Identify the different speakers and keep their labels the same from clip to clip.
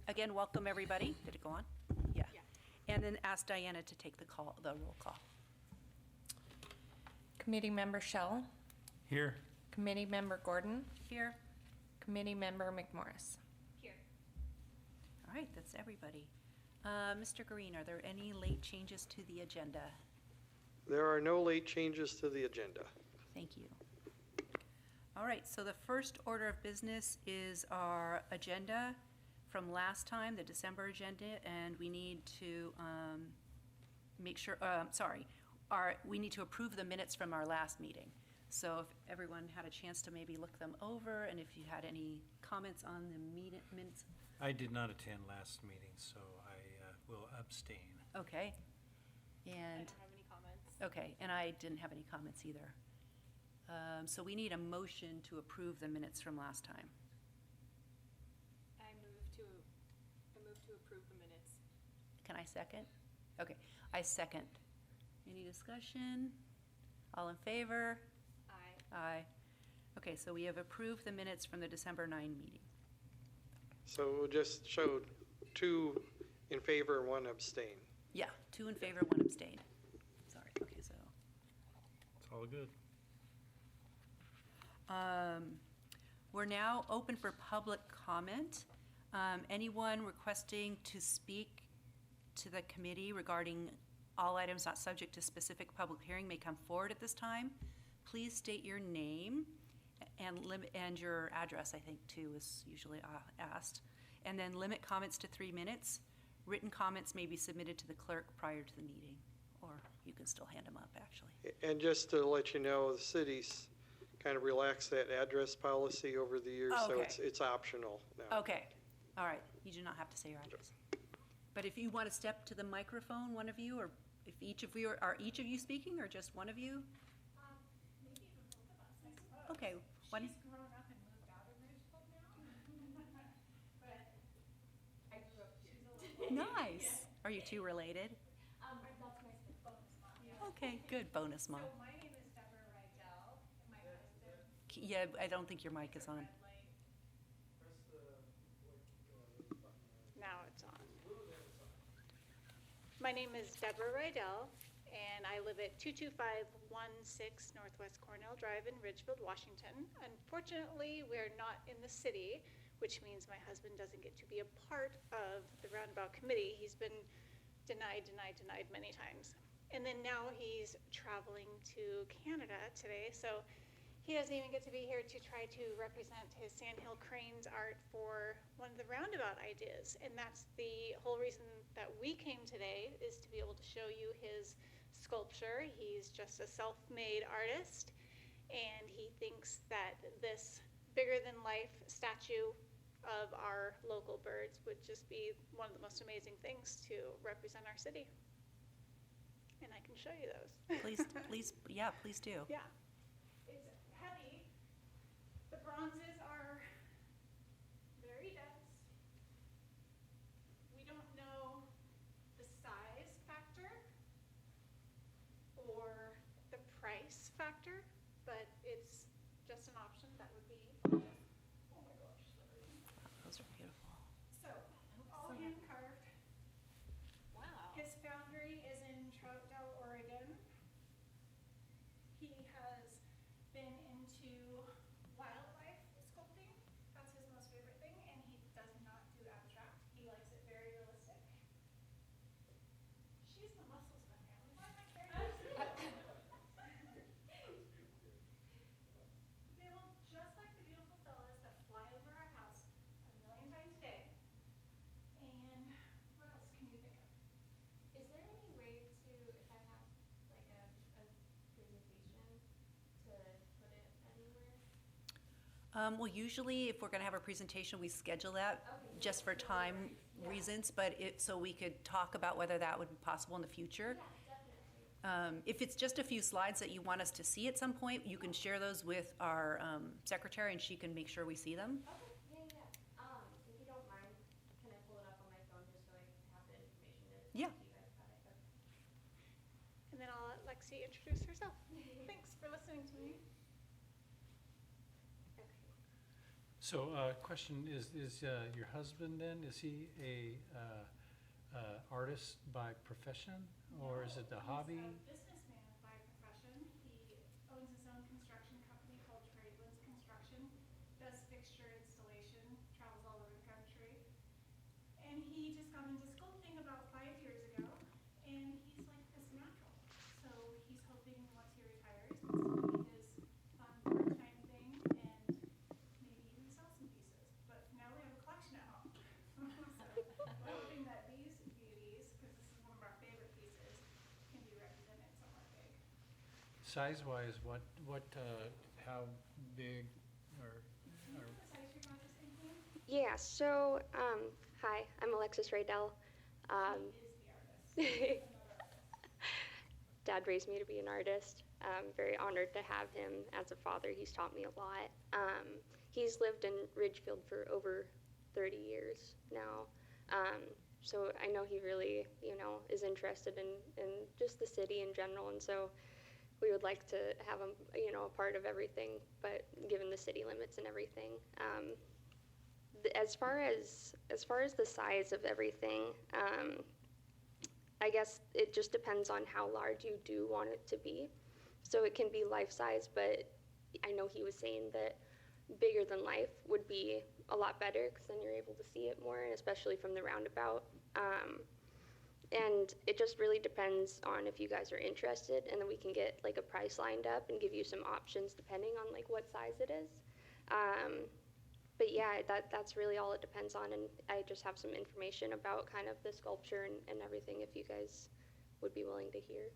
Speaker 1: Again, welcome everybody. Did it go on? Yeah. And then ask Diana to take the roll call.
Speaker 2: Committee Member Shell.
Speaker 3: Here.
Speaker 2: Committee Member Gordon.
Speaker 1: Here.
Speaker 2: Committee Member McMorris.
Speaker 4: Here.
Speaker 1: All right, that's everybody. Mr. Green, are there any late changes to the agenda?
Speaker 5: There are no late changes to the agenda.
Speaker 1: Thank you. All right, so the first order of business is our agenda from last time, the December agenda, and we need to make sure, we need to approve the minutes from our last meeting. So if everyone had a chance to maybe look them over, and if you had any comments on the minutes.
Speaker 3: I did not attend last meeting, so I will abstain.
Speaker 1: Okay. And
Speaker 4: I don't have any comments.
Speaker 1: okay, and I didn't have any comments either. So we need a motion to approve the minutes from last time.
Speaker 4: I move to approve the minutes.
Speaker 1: Can I second? Okay, I second. Any discussion? All in favor?
Speaker 4: Aye.
Speaker 1: Aye. Okay, so we have approved the minutes from the December 9 meeting.
Speaker 5: So we'll just show 2 in favor and 1 abstain.
Speaker 1: Yeah, 2 in favor, 1 abstained. Sorry, okay, so.
Speaker 3: It's all good.
Speaker 1: We're now open for public comment. Anyone requesting to speak to the committee regarding all items not subject to specific public hearing may come forward at this time. Please state your name and your address, I think, too, is usually asked. And then limit comments to 3 minutes. Written comments may be submitted to the clerk prior to the meeting, or you can still hand them up, actually.
Speaker 5: And just to let you know, the city's kind of relaxed that address policy over the years, so
Speaker 1: Okay.
Speaker 5: it's optional now.
Speaker 1: Okay, all right, you do not have to say your address. But if you want to step to the microphone, one of you, or if each of you, are each of you speaking, or just one of you?
Speaker 6: Maybe even both of us, I suppose.
Speaker 1: Okay.
Speaker 6: She's grown up and moved out of Ridgefield now. But I grew up here.
Speaker 1: Nice. Are you two related?
Speaker 6: That's my bonus mom. Yeah.
Speaker 1: Okay, good, bonus mom.
Speaker 6: So my name is Deborah Rydell, and my husband.
Speaker 1: Yeah, I don't think your mic is on.
Speaker 6: Red light. Now it's on. My name is Deborah Rydell, and I live at 22516 Northwest Cornell Drive in Ridgefield, Washington. Unfortunately, we're not in the city, which means my husband doesn't get to be a part of the Roundabout Committee. He's been denied many times. And then now he's traveling to Canada today, so he doesn't even get to be here to try to represent his Sandhill Cranes art for one of the roundabout ideas. And that's the whole reason that we came today, is to be able to show you his sculpture. He's just a self-made artist, and he thinks that this bigger-than-life statue of our local birds would just be one of the most amazing things to represent our city. And I can show you those.
Speaker 1: Please, yeah, please do.
Speaker 6: Yeah. It's heavy. The bronzes are very dense. We don't know the size factor or the price factor, but it's just an option that would be, oh my gosh, sorry.
Speaker 1: Those are beautiful.
Speaker 6: So, all hand carved.
Speaker 4: Wow.
Speaker 6: His foundry is in Troutdale, Oregon. He has been into wildlife sculpting. That's his most favorite thing, and he does not do abstract. He likes it very realistic. She's the muscles in the family. Why am I carrying this? They look just like the beautiful fellas that fly over our house a million times a day. And what else can you think of?
Speaker 7: Is there any way to, if I have like a presentation, to put it anywhere?
Speaker 1: Well, usually if we're going to have a presentation, we schedule that
Speaker 7: Okay.
Speaker 1: just for time reasons, but so we could talk about whether that would be possible in the future.
Speaker 7: Yeah, definitely.
Speaker 1: If it's just a few slides that you want us to see at some point, you can share those with our secretary, and she can make sure we see them.
Speaker 7: Okay, yeah. If you don't mind, can I pull it up on my phone just so I have the information to
Speaker 1: Yeah.
Speaker 7: talk to you guys about it?
Speaker 6: And then I'll let Lexi introduce herself. Thanks for listening to me.
Speaker 7: Okay.
Speaker 3: So, question, is your husband then, is he a artist by profession, or is it a hobby?
Speaker 8: He's a businessman by profession. He owns his own construction company called Tradelands Construction, does fixture installation, travels all over the country. And he just got into sculpting about 5 years ago, and he's like this natural. So he's hoping once he retires, this will be his fun part-time thing, and maybe even sell some pieces. But now we have a collection at home. So we're hoping that these beauties, because this is one of our favorite pieces, can be represented somewhat big.
Speaker 3: Size-wise, how big or,
Speaker 8: Can you put the size you're not just thinking?
Speaker 7: Yeah, so, hi, I'm Alexis Raydell.
Speaker 8: He is the artist.
Speaker 7: Dad raised me to be an artist. I'm very honored to have him as a father. He's taught me a lot. He's lived in Ridgefield for over 30 years now. So I know he really, is interested in just the city in general. And so we would like to have him, a part of everything, but given the city limits and everything. As far as the size of everything, I guess it just depends on how large you do want it to be. So it can be life-size, but I know he was saying that bigger than life would be a lot better because then you're able to see it more, and especially from the roundabout. And it just really depends on if you guys are interested, and then we can get like a price lined up and give you some options depending on like what size it is. But yeah, that's really all it depends on, and I just have some information about kind of the sculpture and everything if you guys would be willing to hear.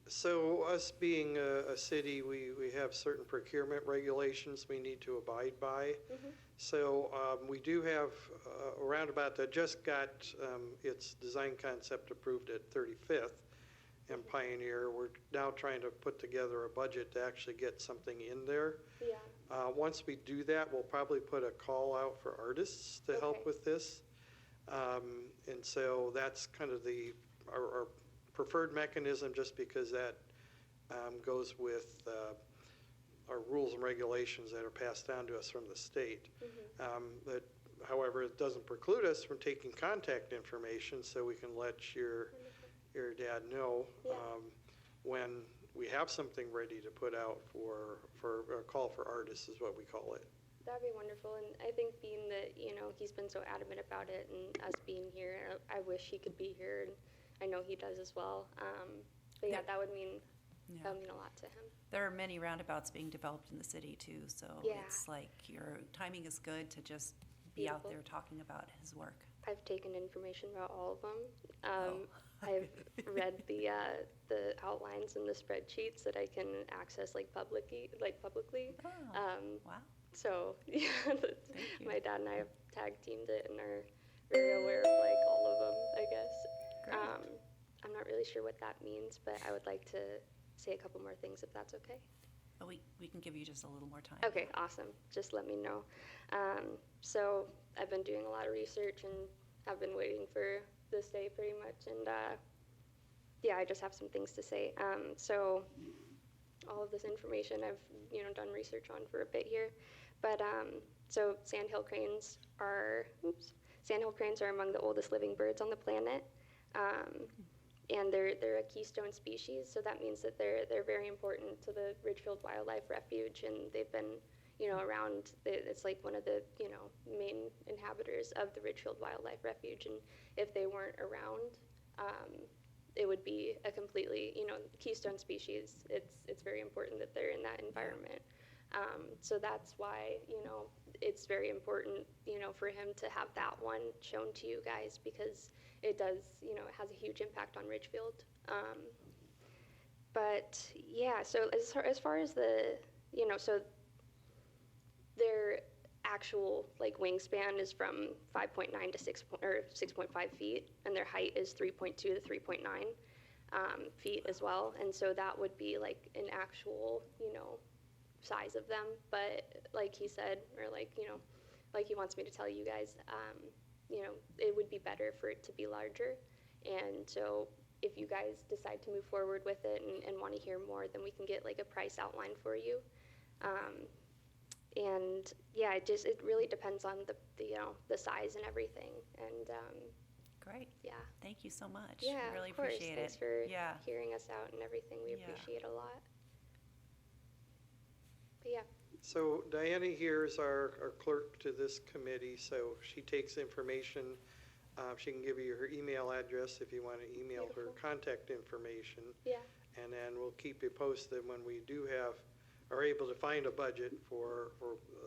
Speaker 5: So us being a city, we have certain procurement regulations we need to abide by. So we do have a roundabout that just got its design concept approved at 35th and Pioneer. We're now trying to put together a budget to actually get something in there.
Speaker 7: Yeah.
Speaker 5: Once we do that, we'll probably put a call out for artists to help
Speaker 7: Okay.
Speaker 5: with this. And so that's kind of our preferred mechanism, just because that goes with our rules and regulations that are passed down to us from the state. But however, it doesn't preclude us from taking contact information, so we can let your dad know
Speaker 7: Yeah.
Speaker 5: when we have something ready to put out for a call for artists is what we call it.
Speaker 7: That'd be wonderful, and I think being that, he's been so adamant about it and us being here, I wish he could be here, and I know he does as well. But yeah, that would mean a lot to him.
Speaker 1: There are many roundabouts being developed in the city too, so
Speaker 7: Yeah.
Speaker 1: it's like your timing is good to just be out
Speaker 7: Beautiful.
Speaker 1: there talking about his work.
Speaker 7: I've taken information about all of them.
Speaker 1: Oh.
Speaker 7: I've read the outlines and the spreadsheets that I can access publicly.
Speaker 1: Oh, wow.
Speaker 7: So yeah,
Speaker 1: you.
Speaker 7: my dad and I have tag teamed it and are very aware of all of them, I guess.
Speaker 1: Great.
Speaker 7: I'm not really sure what that means, but I would like to say a couple more things if that's okay.
Speaker 1: But we can give you just a little more time.
Speaker 7: Okay, awesome. Just let me know. So I've been doing a lot of research and have been waiting for this day pretty much. And yeah, I just have some things to say. So all of this information I've done research on for a bit here. But so sandhill cranes are among the oldest living birds on the planet. And they're a keystone species, so that means that they're very important to the Ridgefield Wildlife Refuge, and they've been, around. It's like one of the, main inhabitants of the Ridgefield Wildlife Refuge, and if they weren't around, it would be a completely, keystone species. It's very important that they're in that environment. So that's why, it's very important, for him to have that one shown to you guys, because it does, it has a huge impact on Ridgefield. But yeah, so as far as the, so their actual wingspan is from 5.9 to 6.5 feet, and their height is 3.2 to 3.9 feet as well. And so that would be an actual, size of them. But like he said, or like he wants me to tell you guys, it would be better for it to be larger. And so if you guys decide to move forward with it and want to hear more, then we can get a price outline for you. And yeah, it really depends on the size and everything. And
Speaker 1: Great.
Speaker 7: yeah.
Speaker 1: Thank you so much.
Speaker 7: Yeah,
Speaker 1: We really
Speaker 7: of course.
Speaker 1: appreciate
Speaker 7: Thanks
Speaker 1: it.
Speaker 7: for
Speaker 1: Yeah.
Speaker 7: hearing us out and everything. We
Speaker 1: Yeah.
Speaker 7: appreciate a lot. But yeah.
Speaker 5: So Diana here is our clerk to this committee, so she takes information. She can give you her email address if you want to email her
Speaker 7: Beautiful.
Speaker 5: contact information.
Speaker 7: Yeah.
Speaker 5: And then we'll keep you posted when we are able to find a budget for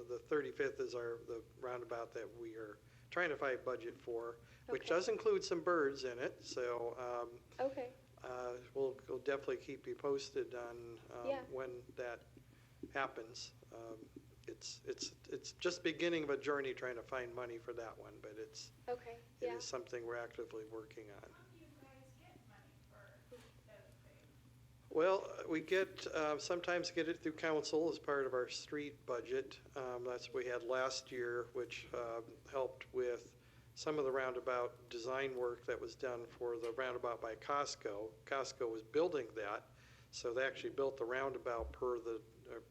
Speaker 5: the 35th is the roundabout that we are trying to find budget for, which
Speaker 7: Okay.
Speaker 5: does include some birds in it. So
Speaker 7: Okay.
Speaker 5: we'll definitely keep you posted on
Speaker 7: Yeah.
Speaker 5: when that happens. It's just beginning of a journey trying to find money for that one, but it
Speaker 7: Okay.
Speaker 5: is
Speaker 7: Yeah.
Speaker 5: something we're actively working on.
Speaker 8: How do you guys get money for those things?
Speaker 5: Well, we sometimes get it through council as part of our street budget. That's what we had last year, which helped with some of the roundabout design work that was done for the roundabout by Costco. Costco was building that, so they actually built the roundabout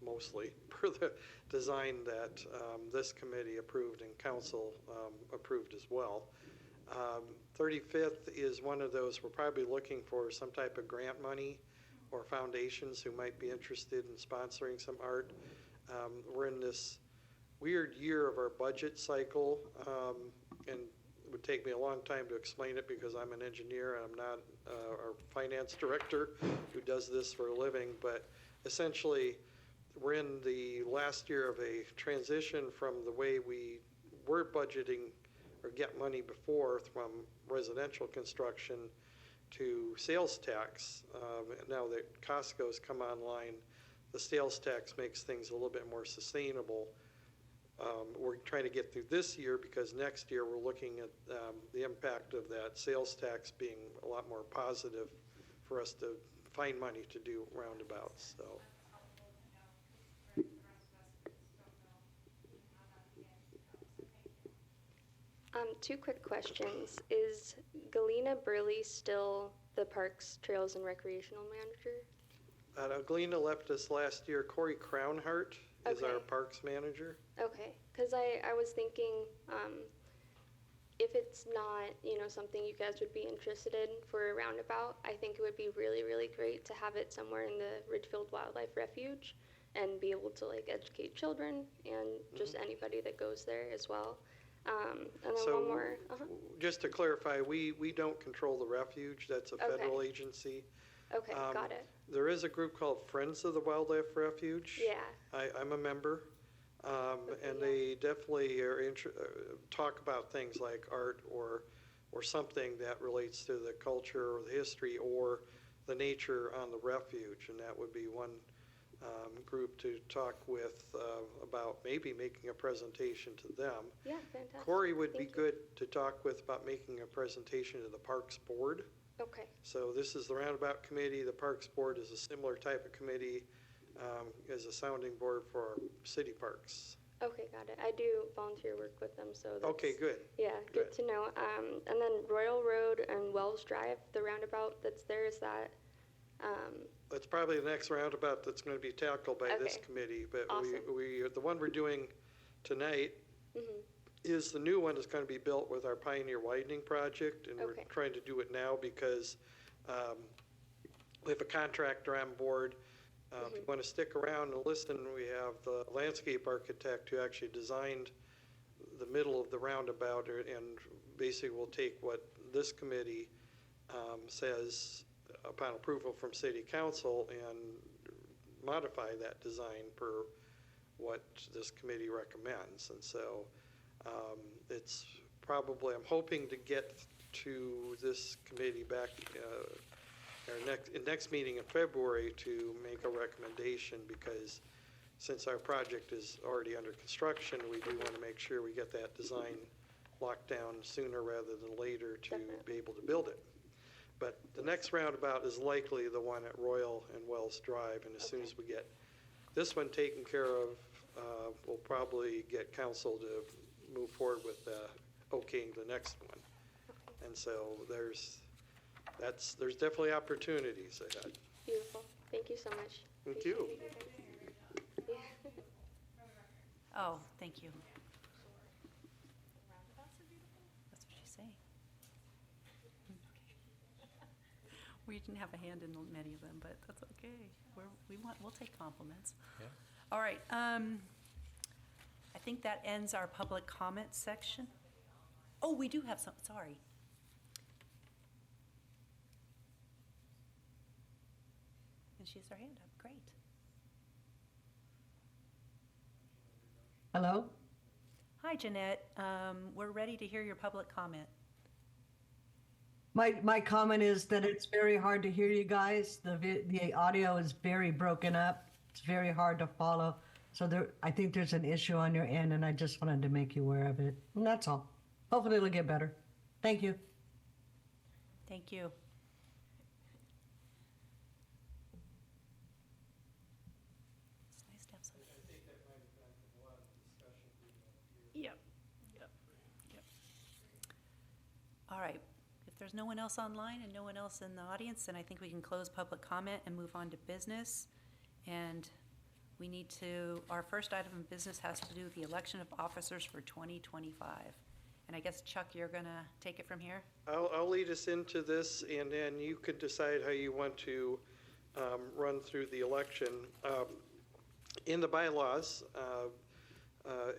Speaker 5: mostly per the design that this committee approved and council approved as well. 35th is one of those, we're probably looking for some type of grant money or foundations who might be interested in sponsoring some art. We're in this weird year of our budget cycle, and it would take me a long time to explain it because I'm an engineer and I'm not our finance director who does this for a living, but essentially we're in the last year of a transition from the way we were budgeting or get money before from residential construction to sales tax. Now that Costco's come online, the sales tax makes things a little bit more sustainable. We're trying to get through this year because next year we're looking at the impact of that sales tax being a lot more positive for us to find money to do roundabouts. So.
Speaker 8: Helpful to know, because the rest of us just don't know how that begins to go, so thank you.
Speaker 7: 2 quick questions. Is Galena Burley still the Parks, Trails, and Recreational Manager?
Speaker 5: Galena left us last year. Corey Crownhart is our
Speaker 7: Okay.
Speaker 5: parks manager.
Speaker 7: Okay, because I was thinking if it's not, something you guys would be interested in for a roundabout, I think it would be really, really great to have it somewhere in the Ridgefield Wildlife Refuge and be able to educate children and just anybody that goes there as well. And then
Speaker 5: So,
Speaker 7: one more.
Speaker 5: just to clarify, we don't control the refuge. That's a
Speaker 7: Okay.
Speaker 5: federal agency.
Speaker 7: Okay, got it.
Speaker 5: There is a group called Friends of the Wildlife Refuge.
Speaker 7: Yeah.
Speaker 5: I'm a member. And they definitely talk about things like art or something that relates to the culture or the history or the nature on the refuge. And that would be one group to talk with about maybe making a presentation to them.
Speaker 7: Yeah, fantastic.
Speaker 5: Corey would be
Speaker 7: Thank you.
Speaker 5: good to talk with about making a presentation to the Parks Board.
Speaker 7: Okay,
Speaker 5: So this is the Roundabout Committee. The Parks Board is a similar type of committee as a sounding board for our city parks.
Speaker 7: okay, got it. I do volunteer work with them, so that's...
Speaker 5: Okay, good.
Speaker 7: Yeah, good
Speaker 5: Good.
Speaker 7: to know. And then Royal Road and Wells Drive, the roundabout that's there, is that...
Speaker 5: That's probably the next roundabout that's going to be tackled by this
Speaker 7: Okay.
Speaker 5: committee. But
Speaker 7: Awesome.
Speaker 5: the one we're doing tonight
Speaker 7: mhm.
Speaker 5: is the new one that's going to be built with our Pioneer Widening Project. And we're
Speaker 7: Okay.
Speaker 5: trying to do it now because we have a contractor on board. If you want to stick around and listen, we have the landscape architect who actually designed the middle of the roundabout and basically will take what this committee says upon approval from city council and modify that design per what this committee recommends. And so it's probably, I'm hoping to get to this committee back our next meeting in February to make a recommendation, because since our project is already under construction, we do want to make sure we get that design locked down sooner rather than later to
Speaker 7: Definitely.
Speaker 5: be able to build it. But the next roundabout is likely the one at Royal and Wells Drive, and as soon as we get this one taken care of, we'll probably get council to move forward with okaying the next one. And so there's definitely opportunities ahead.
Speaker 7: Beautiful. Thank you so much.
Speaker 5: Thank you.
Speaker 7: Appreciate it. Yeah.
Speaker 1: Oh, thank you.
Speaker 4: Roundabouts are beautiful.
Speaker 1: That's what she's saying. We didn't have a hand in many of them, but that's okay. We'll take compliments.
Speaker 3: Yeah.
Speaker 1: All right, I think that ends our public comment section. Oh, we do have some, sorry. And she has her hand up, great.
Speaker 9: Hello?
Speaker 1: Hi, Jeanette. We're ready to hear your public comment.
Speaker 9: My comment is that it's very hard to hear you guys. The audio is very broken up. It's very hard to follow. So I think there's an issue on your end, and I just wanted to make you aware of it. And that's all. Hopefully it'll get better. Thank you.
Speaker 1: Thank you. It's nice to have somebody. Yep, yep, yep. All right, if there's no one else online and no one else in the audience, then I think we can close public comment and move on to business. And we need to, our first item of business has to do with the election of officers for 2025. And I guess, Chuck, you're gonna take it from here?
Speaker 5: I'll lead us into this, and then you can decide how you want to run through the election. In the bylaws,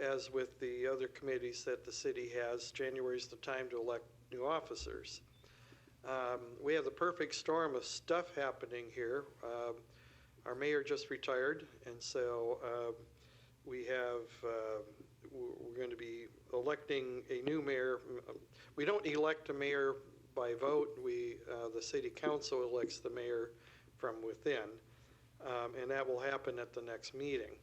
Speaker 5: as with the other committees that the city has, January is the time to elect new officers. We have the perfect storm of stuff happening here. Our mayor just retired, and so we have, we're going to be electing a new mayor. We don't elect a mayor by vote. The city council elects the mayor from within, and that will happen at the next meeting.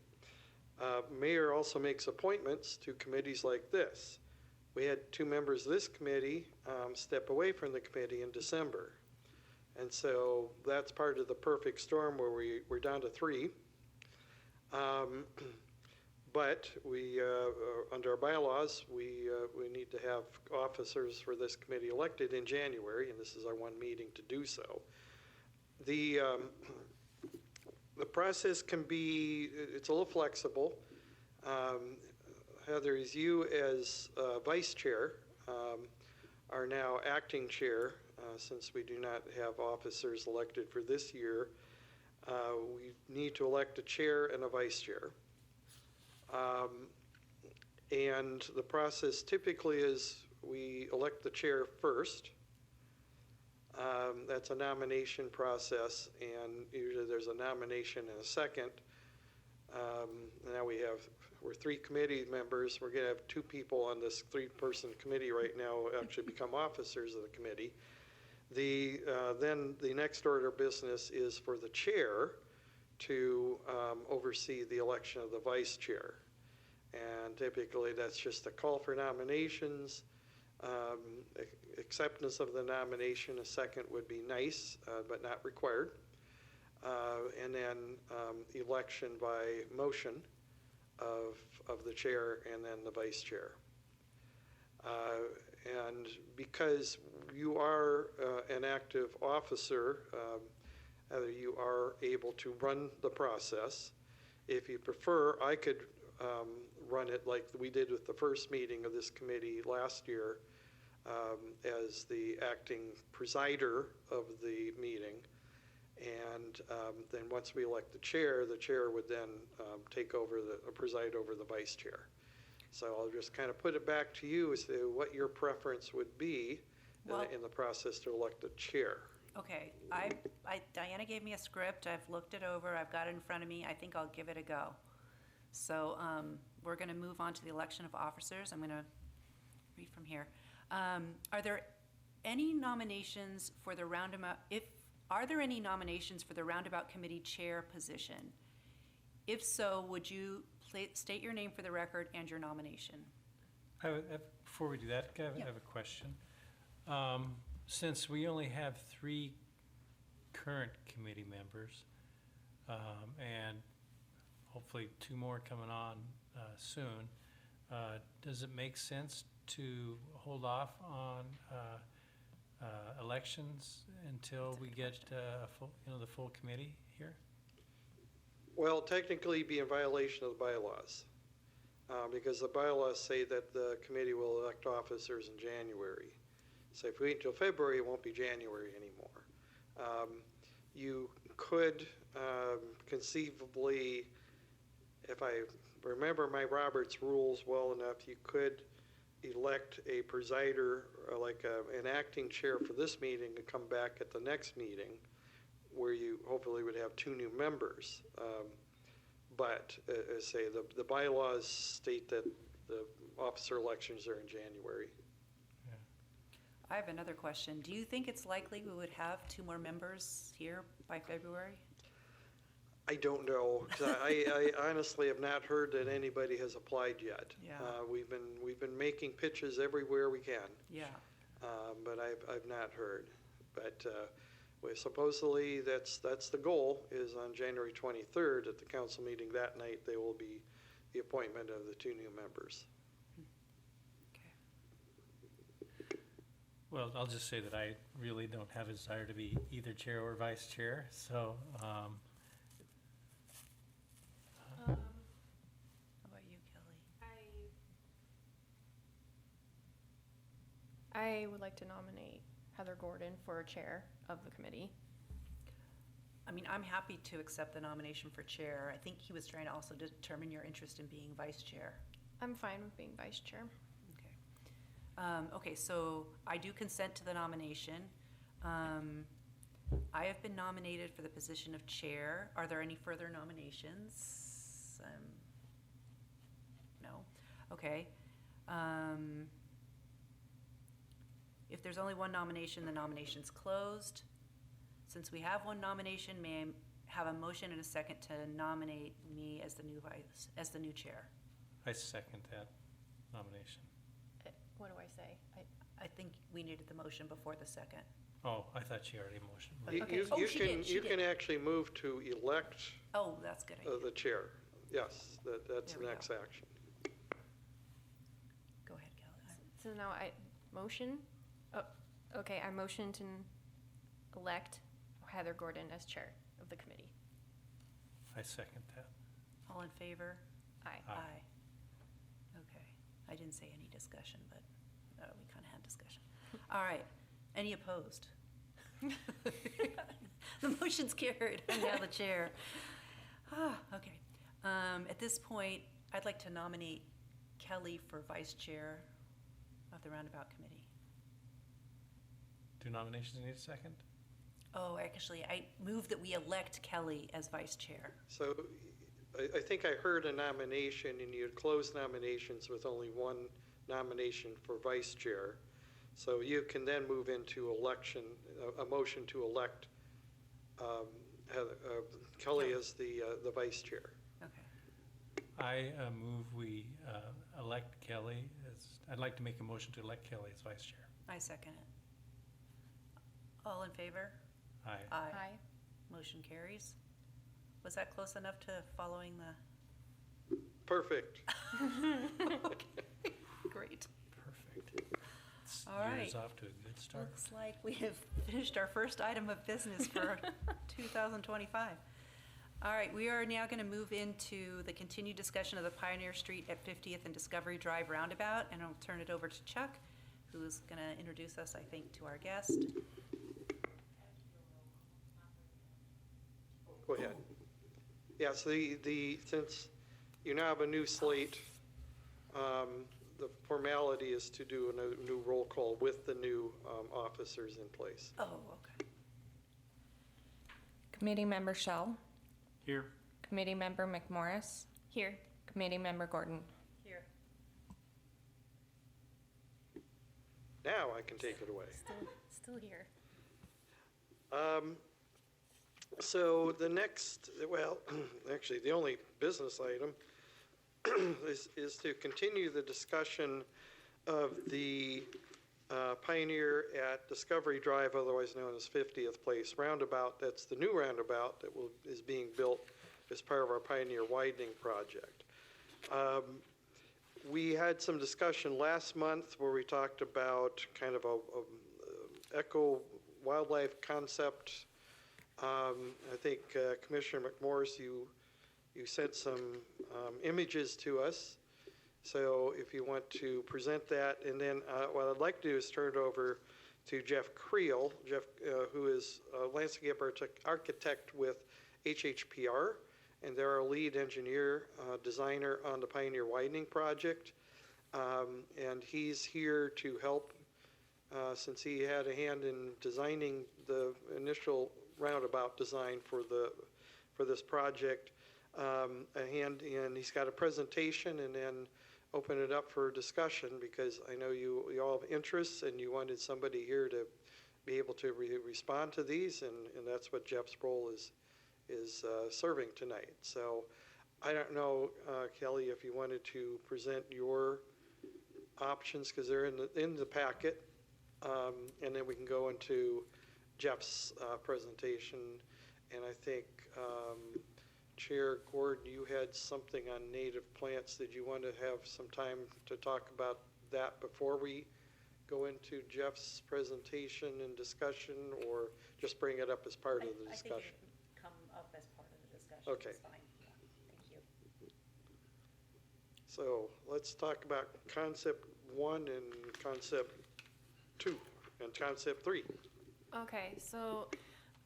Speaker 5: Mayor also makes appointments to committees like this. We had 2 members of this committee step away from the committee in December. And so that's part of the perfect storm where we're down to 3. But we, under our bylaws, we need to have officers for this committee elected in January, and this is our one meeting to do so. The process can be, it's a little flexible. Heather, as you as vice chair are now acting chair, since we do not have officers elected for this year, we need to elect a chair and a vice chair. And the process typically is we elect the chair first. That's a nomination process, and usually there's a nomination and a second. Now we're 3 committee members. We're going to have 2 people on this 3-person committee right now actually become officers of the committee. Then the next order of business is for the chair to oversee the election of the vice chair. And typically that's just a call for nominations, acceptance of the nomination. A second would be nice, but not required. And then election by motion of the chair and then the vice chair. And because you are an active officer, Heather, you are able to run the process. If you prefer, I could run it like we did with the first meeting of this committee last year as the acting presider of the meeting. And then once we elect the chair would then take over preside over the vice chair. So I'll just kind of put it back to you as to what your preference would be in the process to elect a chair.
Speaker 1: Okay, Diana gave me a script. I've looked it over. I've got it in front of me. I think I'll give it a go. So we're going to move on to the election of officers. I'm going to read from here. Are there any nominations for the roundabout? Are there any nominations for the Roundabout Committee chair position? If so, would you state your name for the record and your nomination?
Speaker 3: Before we do that, I have a question. Since we only have 3 current committee members, and hopefully 2 more coming on soon, does it make sense to hold off on elections until we get the full committee here?
Speaker 5: Well, technically be in violation of the bylaws. because the bylaws say that the committee will elect officers in January. So if we wait until February, it won't be January anymore. You could conceivably, if I remember my Roberts rules well enough, you could elect a presider, like an acting chair for this meeting, to come back at the next meeting, where you hopefully would have 2 new members. But as say, the bylaws state that the officer elections are in January.
Speaker 1: I have another question. Do you think it's likely we would have 2 more members here by February?
Speaker 5: I don't know. 'Cause I honestly have not heard that anybody has applied yet.
Speaker 1: Yeah.
Speaker 5: We've been making pitches everywhere we can,
Speaker 1: Yeah.
Speaker 5: but I've not heard. But supposedly that's the goal, is on January 23rd at the council meeting that night, there will be the appointment of the 2 new members.
Speaker 1: Okay.
Speaker 3: Well, I'll just say that I really don't have a desire to be either chair or vice chair, so,
Speaker 1: How about you, Kelly?
Speaker 2: I would like to nominate Heather Gordon for chair of the committee.
Speaker 1: I mean, I'm happy to accept the nomination for chair. I think he was trying to also determine your interest in being vice chair.
Speaker 2: I'm fine with being vice chair.
Speaker 1: Okay. Okay, so I do consent to the nomination. I have been nominated for the position of chair. Are there any further nominations? No? Okay. If there's only one nomination, the nomination's closed. Since we have one nomination, may I have a motion and a second to nominate me as the new chair?
Speaker 3: I second that nomination.
Speaker 2: What do I say?
Speaker 1: I think we needed the motion before the second.
Speaker 3: Oh, I thought she already motioned.
Speaker 1: Okay. Oh, she did, she
Speaker 5: You
Speaker 1: did.
Speaker 5: can actually move to elect
Speaker 1: Oh, that's a good idea.
Speaker 5: the chair. Yes, that's
Speaker 1: There
Speaker 5: the
Speaker 1: we
Speaker 5: next
Speaker 1: go.
Speaker 5: action.
Speaker 1: Go ahead, Kelly.
Speaker 2: So now I motion, okay, I motion to elect Heather Gordon as chair of the committee.
Speaker 3: I second that.
Speaker 1: All in favor?
Speaker 2: Aye.
Speaker 3: Aye.
Speaker 1: Okay. I didn't say any discussion, but we kind of had discussion. All right. Any opposed? The motion's carried. I'm now the chair. Okay. At this point, I'd like to nominate Kelly for vice chair of the Roundabout Committee.
Speaker 3: Do nominations need a second?
Speaker 1: Oh, actually, I move that we elect Kelly as vice chair.
Speaker 5: So I think I heard a nomination, and you had closed nominations with only one nomination for vice chair. So you can then move into election, a motion to elect Kelly as the vice chair.
Speaker 1: Okay.
Speaker 3: I move we elect Kelly I'd like to make a motion to elect Kelly as vice chair.
Speaker 1: I second it. All in favor?
Speaker 3: Aye.
Speaker 2: Aye.
Speaker 1: Motion carries. Was that close enough to following the?
Speaker 5: Perfect.
Speaker 1: Okay, great.
Speaker 3: Perfect. This
Speaker 1: All
Speaker 3: year's
Speaker 1: right.
Speaker 3: off to a good start.
Speaker 1: Looks like we have finished our first item of business for 2025. All right, we are now going to move into the continued discussion of the Pioneer Street at 50th and Discovery Drive roundabout, and I'll turn it over to Chuck, who's going to introduce us, I think, to our guest.
Speaker 5: Go ahead. Yes, since you now have a new slate, the formality is to do a new roll call with the new officers in place.
Speaker 1: Oh, okay.
Speaker 2: Committee member Shell,
Speaker 3: Here.
Speaker 2: committee member McMorris,
Speaker 4: Here.
Speaker 2: committee member Gordon.
Speaker 1: Here.
Speaker 5: Now I can take it away.
Speaker 2: Still here.
Speaker 5: So the next, well, actually, the only business item is to continue the discussion of the Pioneer at Discovery Drive, otherwise known as 50th Place roundabout. That's the new roundabout that is being built as part of our Pioneer widening project. We had some discussion last month where we talked about kind of a eco wildlife concept. I think Commissioner McMorris, you sent some images to us, So if you want to present that, and then what I'd like to do is turn it over to Jeff Creel, who is a landscape architect with HHPR, and they're our lead engineer, designer on the Pioneer Widening Project. And he's here to help, since he had a hand in designing the initial roundabout design for this project. And he's got a presentation, and then open it up for discussion, because I know you all have interests and you wanted somebody here to be able to respond to these, and that's what Jeff's role is serving tonight. So I don't know, Kelly, if you wanted to present your options, because they're in the packet, and then we can go into Jeff's presentation. And I think Chair Gordon, you had something on native plants. Did you want to have some time to talk about that before we go into Jeff's presentation and discussion, or just bring it up as part of the discussion?
Speaker 1: I think it can come up as part of the discussion.
Speaker 5: Okay.
Speaker 1: It's fine. Yeah. Thank you.
Speaker 5: So let's talk about concept 1 and concept 2 and concept 3.
Speaker 2: Okay, so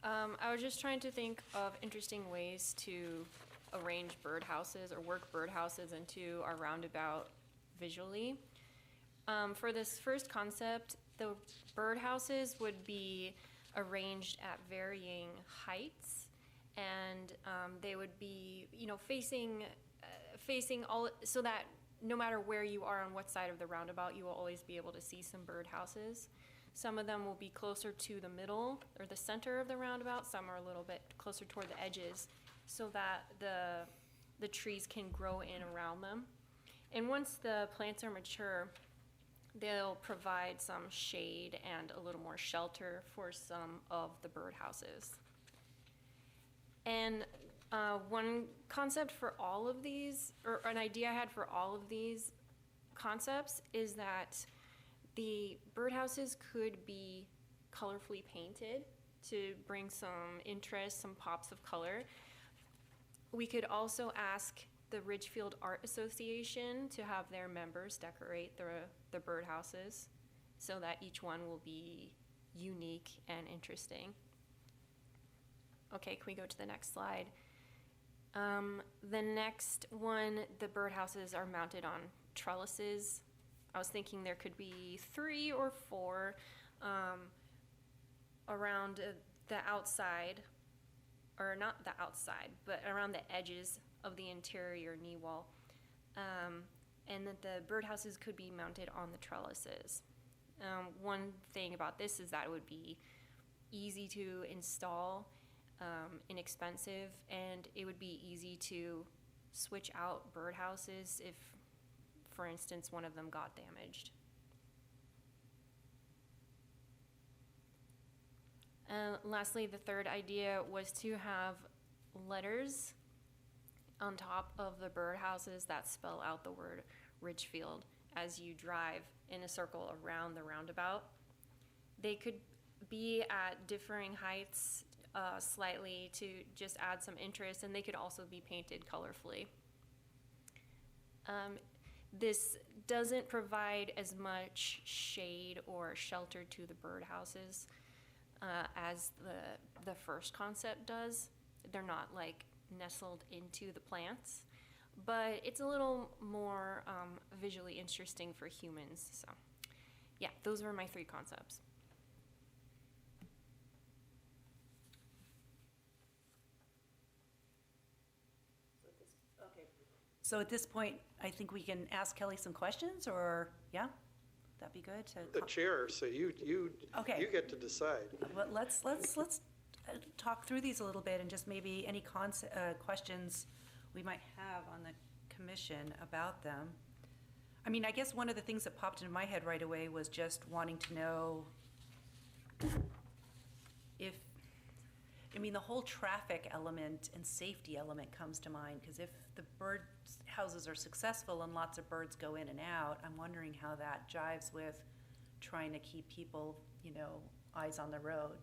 Speaker 2: I was just trying to think of interesting ways to arrange birdhouses or work birdhouses into our roundabout visually. For this first concept, the birdhouses would be arranged at varying heights, and they would be, facing all, so that no matter where you are on what side of the roundabout, you will always be able to see some birdhouses. Some of them will be closer to the middle or the center of the roundabout. Some are a little bit closer toward the edges, so that the trees can grow in around them. And once the plants are mature, they'll provide some shade and a little more shelter for some of the birdhouses. And one concept for all of these, or an idea I had for all of these concepts, is that the birdhouses could be colorfully painted to bring some interest, some pops of color. We could also ask the Ridgefield Art Association to have their members decorate the birdhouses so that each one will be unique and interesting. Okay, can we go to the next slide? The next one, the birdhouses are mounted on trellises. I was thinking there could be 3 or 4 around the outside, or not the outside, but around the edges of the interior knee wall. And that the birdhouses could be mounted on the trellises. One thing about this is that it would be easy to install, inexpensive, and it would be easy to switch out birdhouses if, for instance, one of them got damaged. Lastly, the third idea was to have letters on top of the birdhouses that spell out the word Ridgefield as you drive in a circle around the roundabout. They could be at differing heights slightly to just add some interest, and they could also be painted colorfully. This doesn't provide as much shade or shelter to the birdhouses as the first concept does. They're not like nestled into the plants, but it's a little more visually interesting for humans. So yeah, those were my 3 concepts.
Speaker 1: So at this point, I think we can ask Kelly some questions, or, yeah? That'd be good to.
Speaker 5: The chair, so you
Speaker 1: Okay.
Speaker 5: you get to decide.
Speaker 1: But let's talk through these a little bit, and just maybe any questions we might have on the commission about them. I mean, I guess one of the things that popped into my head right away was just wanting to know if, the whole traffic element and safety element comes to mind, because if the bird houses are successful and lots of birds go in and out, I'm wondering how that jives with trying to keep people, eyes on the road.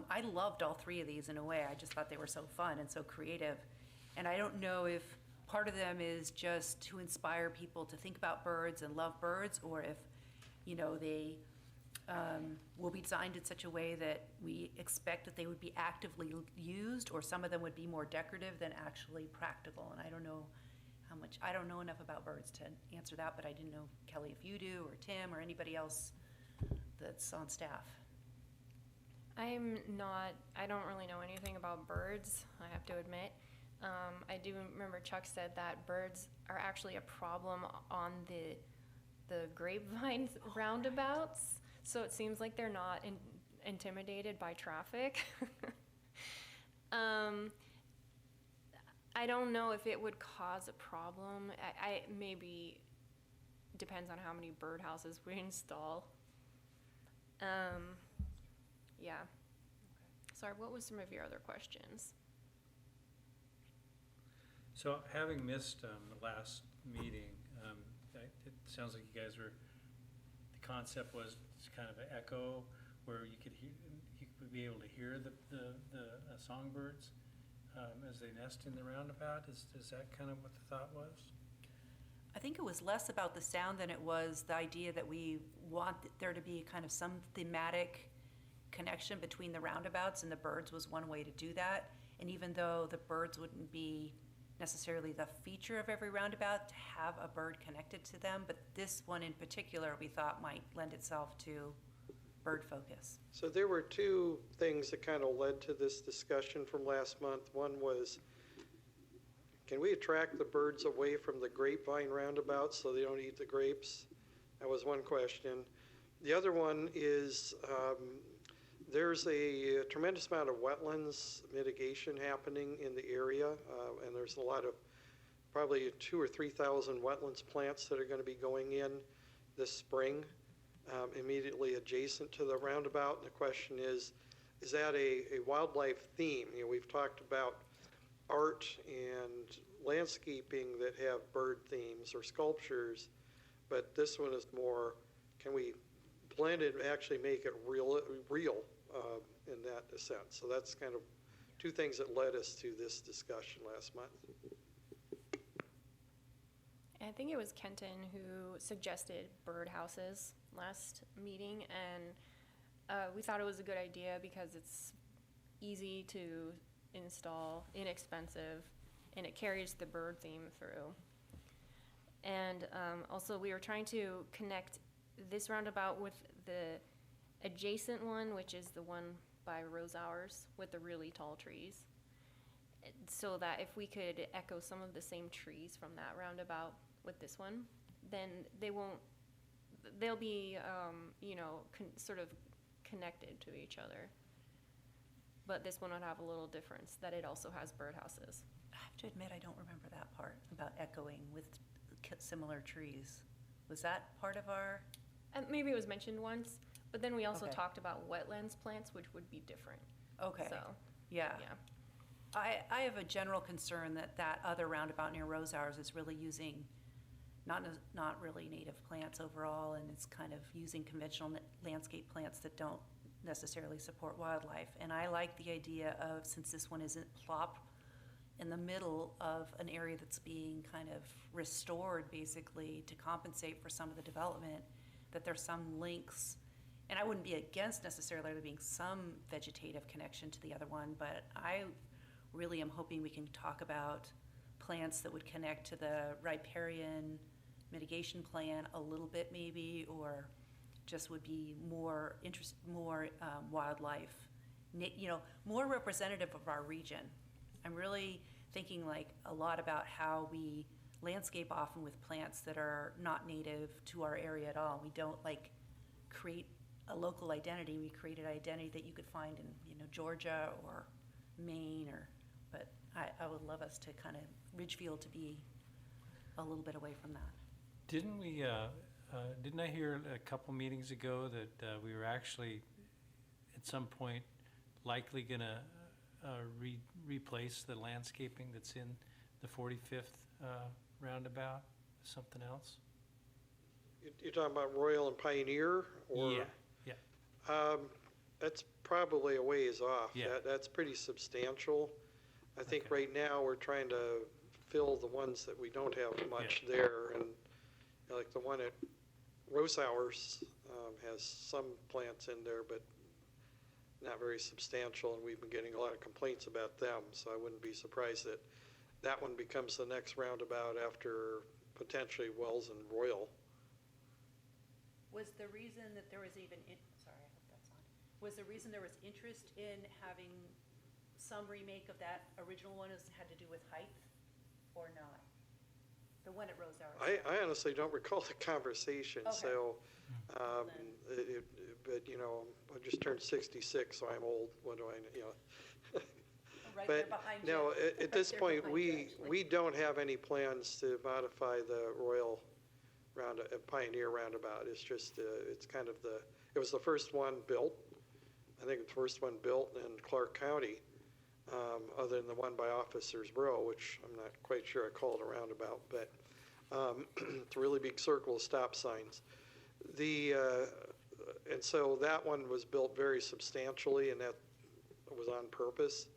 Speaker 1: I loved all 3 of these in a way. I just thought they were so fun and so creative. And I don't know if part of them is just to inspire people to think about birds and love birds, or if, they will be designed in such a way that we expect that they would be actively used, or some of them would be more decorative than actually practical. And I don't know I don't know enough about birds to answer that, but I didn't know, Kelly, if you do, or Tim, or anybody else that's on staff.
Speaker 2: I don't really know anything about birds, I have to admit. I do remember Chuck said that birds are actually a problem on the grapevine roundabouts, so it seems like they're not intimidated by traffic. I don't know if it would cause a problem. I maybe depends on how many birdhouses we install. Yeah. Sorry, what was some of your other questions?
Speaker 3: So having missed the last meeting, it sounds like you guys the concept was kind of an echo where you could be able to hear the songbirds as they nest in the roundabout. Is that kind of what the thought was?
Speaker 1: I think it was less about the sound than it was the idea that we want there to be kind of some thematic connection between the roundabouts, and the birds was one way to do that. And even though the birds wouldn't be necessarily the feature of every roundabout, to have a bird connected to them, but this one in particular we thought might lend itself to bird focus.
Speaker 5: So there were two things that kind of led to this discussion from last month. One was, can we attract the birds away from the grapevine roundabout so they don't eat the grapes? That was one question. The other one is, there's a tremendous amount of wetlands mitigation happening in the area, and there's a lot of probably 2,000 or 3,000 wetlands plants that are going to be going in this spring, immediately adjacent to the roundabout. And the question is that a wildlife theme? We've talked about art and landscaping that have bird themes or sculptures, but this one is more, can we blend it and actually make it real in that sense? So that's kind of two things that led us to this discussion last month.
Speaker 2: I think it was Kenton who suggested birdhouses last meeting, and we thought it was a good idea because it's easy to install, inexpensive, and it carries the bird theme through. And also we were trying to connect this roundabout with the adjacent one, which is the one by Rose Hours with the really tall trees, so that if we could echo some of the same trees from that roundabout with this one, then they'll be sort of connected to each other. But this one would have a little difference, that it also has birdhouses.
Speaker 1: I have to admit, I don't remember that part about echoing with similar trees. Was that part of our?
Speaker 2: Maybe it was mentioned once, but then we also
Speaker 1: Okay.
Speaker 2: talked about wetlands plants, which would be different.
Speaker 1: Okay.
Speaker 2: So,
Speaker 1: Yeah.
Speaker 2: yeah.
Speaker 1: I have a general concern that other roundabout near Rose Hours is really using not really native plants overall, and it's kind of using conventional landscape plants that don't necessarily support wildlife. And I like the idea of, since this one isn't plop in the middle of an area that's being kind of restored basically to compensate for some of the development, that there's some links. And I wouldn't be against necessarily there being some vegetative connection to the other one, but I really am hoping we can talk about plants that would connect to the riparian mitigation plan a little bit maybe, or just would be more wildlife, more representative of our region. I'm really thinking like a lot about how we landscape often with plants that are not native to our area at all. We don't create a local identity. We create an identity that you could find in Georgia or Maine, but I would love us to kind of Ridgefield to be a little bit away from that.
Speaker 3: Didn't we, didn't I hear a couple meetings ago that we were actually at some point likely gonna replace the landscaping that's in the 45th roundabout with something else?
Speaker 5: You're talking about Royal and Pioneer? Or?
Speaker 3: Yeah.
Speaker 5: That's probably a ways off.
Speaker 3: Yeah.
Speaker 5: That's pretty substantial. I think
Speaker 3: Okay.
Speaker 5: right now we're trying to fill the ones that we don't have much there. And like the one at Rosauers has some plants in there, but not very substantial, and we've been getting a lot of complaints about them, so I wouldn't be surprised that that one becomes the next roundabout after potentially Wells and Royal.
Speaker 1: Was the reason that there was even, sorry, I hope that's on. Was the reason there was interest in having some remake of that original one had to do with height or not? The one at Rosauer?
Speaker 5: I honestly don't recall the conversation,
Speaker 1: Okay.
Speaker 5: so, but you know, I just turned 66, so I'm old. What do I, you know?
Speaker 1: Right there
Speaker 5: But
Speaker 1: behind you.
Speaker 5: no, at
Speaker 1: Right
Speaker 5: this
Speaker 1: there
Speaker 5: point,
Speaker 1: behind you,
Speaker 5: we
Speaker 1: actually.
Speaker 5: don't have any plans to modify the Royal Pioneer Roundabout. It's just, it's kind of it was the first one built. I think the first one built in Clark County, other than the one by Officers Row, which I'm not quite sure I call it a roundabout, but it's a really big circle of stop signs. And so that one was built very substantially, and that was on purpose.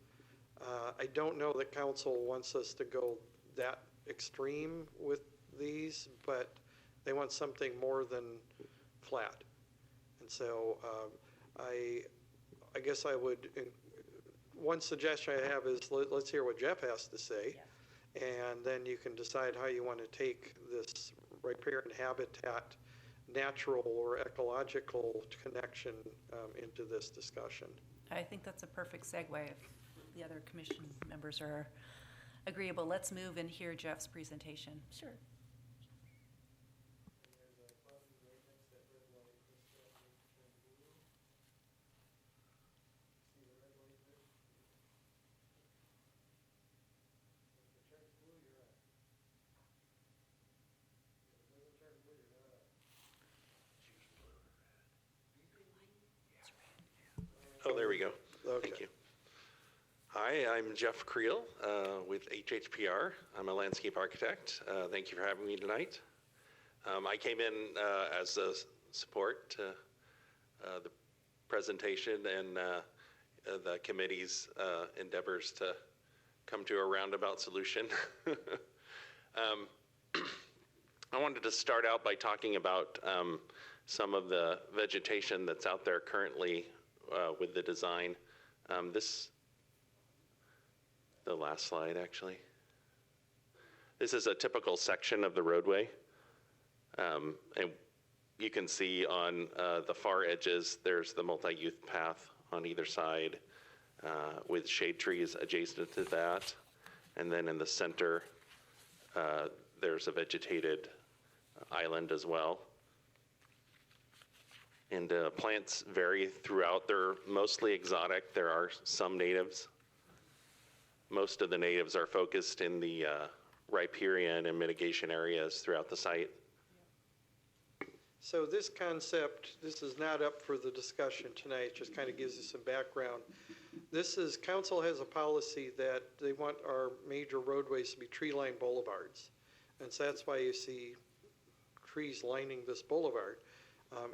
Speaker 5: I don't know that council wants us to go that extreme with these, but they want something more than flat. And so I guess I would, one suggestion I have is let's hear what Jeff has to say.
Speaker 1: Yeah.
Speaker 5: And then you can decide how you want to take this riparian habitat, natural or ecological connection into this discussion.
Speaker 1: I think that's a perfect segue if the other commission members are agreeable. Let's move and hear Jeff's presentation.
Speaker 2: Sure.
Speaker 10: Oh, there we go.
Speaker 5: Okay.
Speaker 10: Thank you. Hi, I'm Jeff Creel with HHPR. I'm a landscape architect. Thank you for having me tonight. I came in as a support to the presentation and the committee's endeavors to come to a roundabout solution. I wanted to start out by talking about some of the vegetation that's out there currently with the design. The last slide, actually. This is a typical section of the roadway. And you can see on the far edges, there's the multi-use path on either side with shade trees adjacent to that. And then in the center, there's a vegetated island as well. And plants vary throughout. They're mostly exotic. There are some natives. Most of the natives are focused in the riparian and mitigation areas throughout the site.
Speaker 5: So this concept, this is not up for the discussion tonight, it just kind of gives you some background. Council has a policy that they want our major roadways to be tree-lined boulevards. And so that's why you see trees lining this boulevard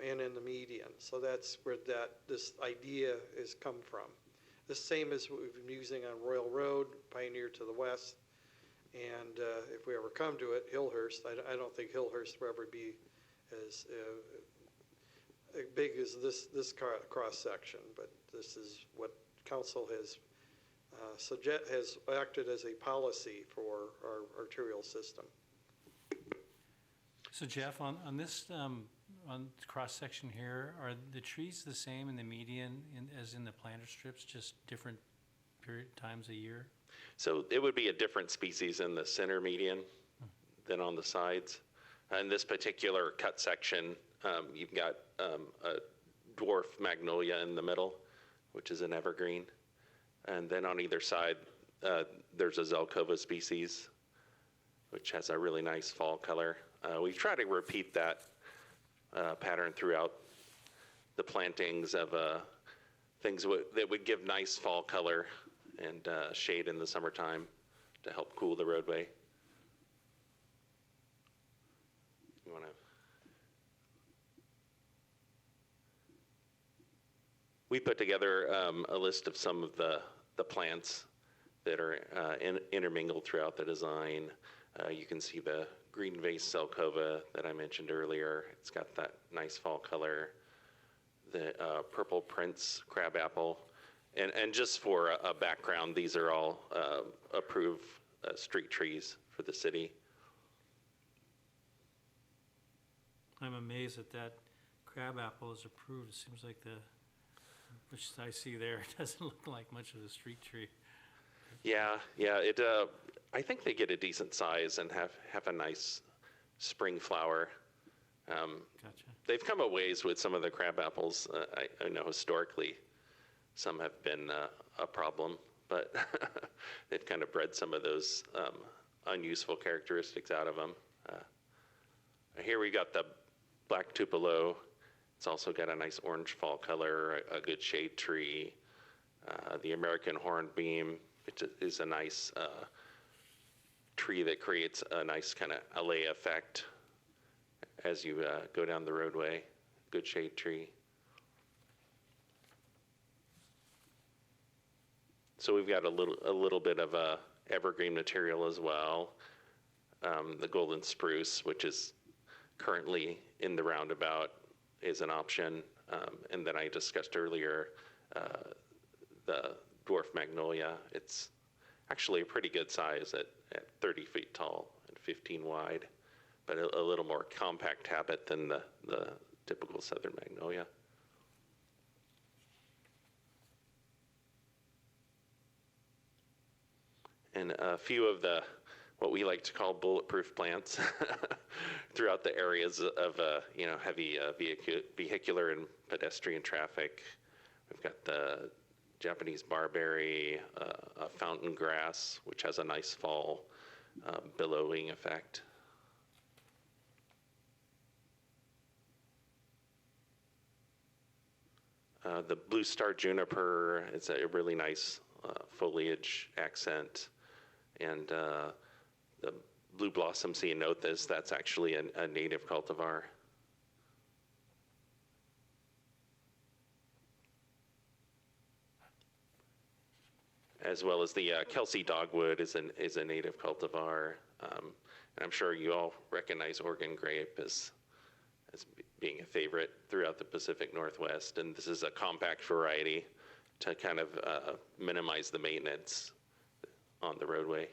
Speaker 5: and in the median. So that's where this idea has come from. The same as what we've been using on Royal Road, Pioneer to the west, and if we ever come to it, Hillhurst. I don't think Hillhurst will ever be as big as this cross section, but this is what council has acted as a policy for our arterial system.
Speaker 3: So Jeff, on this, on cross section here, are the trees the same in the median as in the planter strips, just different times a year?
Speaker 10: So it would be a different species in the center median than on the sides. In this particular cut section, you've got a dwarf magnolia in the middle, which is an evergreen. And then on either side, there's a Zelkova species, which has a really nice fall color. We try to repeat that pattern throughout the plantings of things that would give nice fall color and shade in the summertime to help cool the roadway. You want to? We put together a list of some of the plants that are intermingled throughout the design. You can see the green vase Zelkova that I mentioned earlier. It's got that nice fall color. The purple Prince crabapple. And just for a background, these are all approved street trees for the city.
Speaker 3: I'm amazed that that crabapple is approved. It seems like which I see there, it doesn't look like much of a street tree.
Speaker 10: Yeah. I think they get a decent size and have a nice spring flower.
Speaker 3: Gotcha.
Speaker 10: They've come a ways with some of the crab apples. I know historically some have been a problem, but they've kind of bred some of those unuseful characteristics out of them. Here we got the black tupelo. It's also got a nice orange fall color, a good shade tree. The American hornbeam, which is a nice tree that creates a nice kind of LA effect as you go down the roadway. Good shade tree. So we've got a little bit of a evergreen material as well. The golden spruce, which is currently in the roundabout, is an option. And then I discussed earlier the dwarf magnolia. It's actually a pretty good size at 30 feet tall and 15 wide, but a little more compact habit than the typical southern magnolia. And a few of what we like to call bulletproof plants throughout the areas of heavy vehicular and pedestrian traffic. We've got the Japanese barberry, a fountain grass, which has a nice fall billowing effect. The blue star juniper is a really nice foliage accent. And the blue blossom ceanothus, that's actually a native cultivar. As well as the Kelsey dogwood is a native cultivar. And I'm sure you all recognize Oregon grape as being a favorite throughout the Pacific Northwest. And this is a compact variety to kind of minimize the maintenance on the roadway.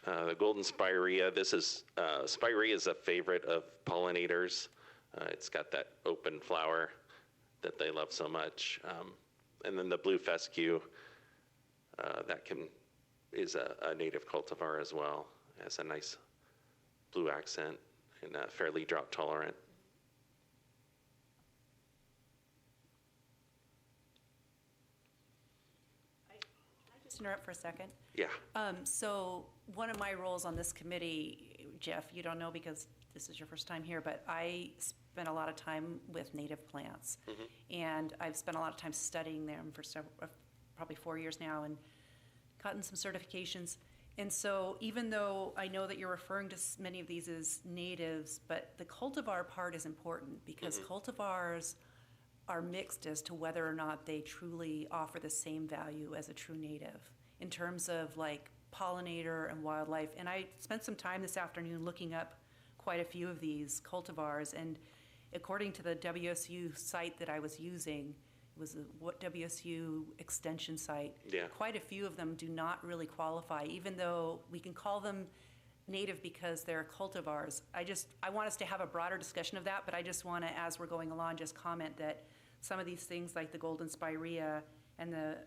Speaker 10: The golden spirea, spirea is a favorite of pollinators. It's got that open flower that they love so much. And then the blue fescue, is a native cultivar as well. It has a nice blue accent and fairly drought tolerant.
Speaker 1: Just interrupt for a second.
Speaker 10: Yeah.
Speaker 1: So one of my roles on this committee, Jeff, you don't know because this is your first time here, but I spent a lot of time with native plants. Mm-hmm. And I've spent a lot of time studying them for probably 4 years now and gotten some certifications. And so even though I know that you're referring to many of these as natives, but the cultivar part is important because mm-hmm. cultivars are mixed as to whether or not they truly offer the same value as a true native in terms of like pollinator and wildlife. And I spent some time this afternoon looking up quite a few of these cultivars, and according to the WSU site that I was using, it was a WSU extension site,
Speaker 10: yeah.
Speaker 1: Quite a few of them do not really qualify, even though we can call them native because they're cultivars. I want us to have a broader discussion of that, but I just want to, as we're going along, just comment that some of these things like the golden spirea and the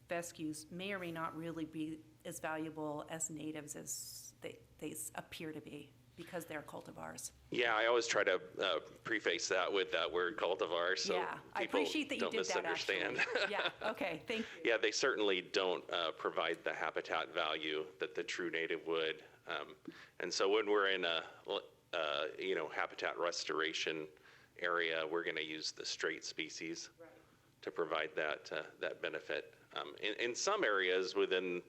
Speaker 1: fescues may or may not really be as valuable as natives as they appear to be because they're cultivars.
Speaker 10: Yeah, I always try to preface that with that word cultivar, so
Speaker 1: yeah, I appreciate that you
Speaker 10: don't
Speaker 1: did
Speaker 10: misunderstand.
Speaker 1: That, actually. Yeah, okay, thank you.
Speaker 10: Yeah, they certainly don't provide the habitat value that the true native would. And so when we're in a habitat restoration area, we're going to use the straight species right. to provide that benefit. In some areas within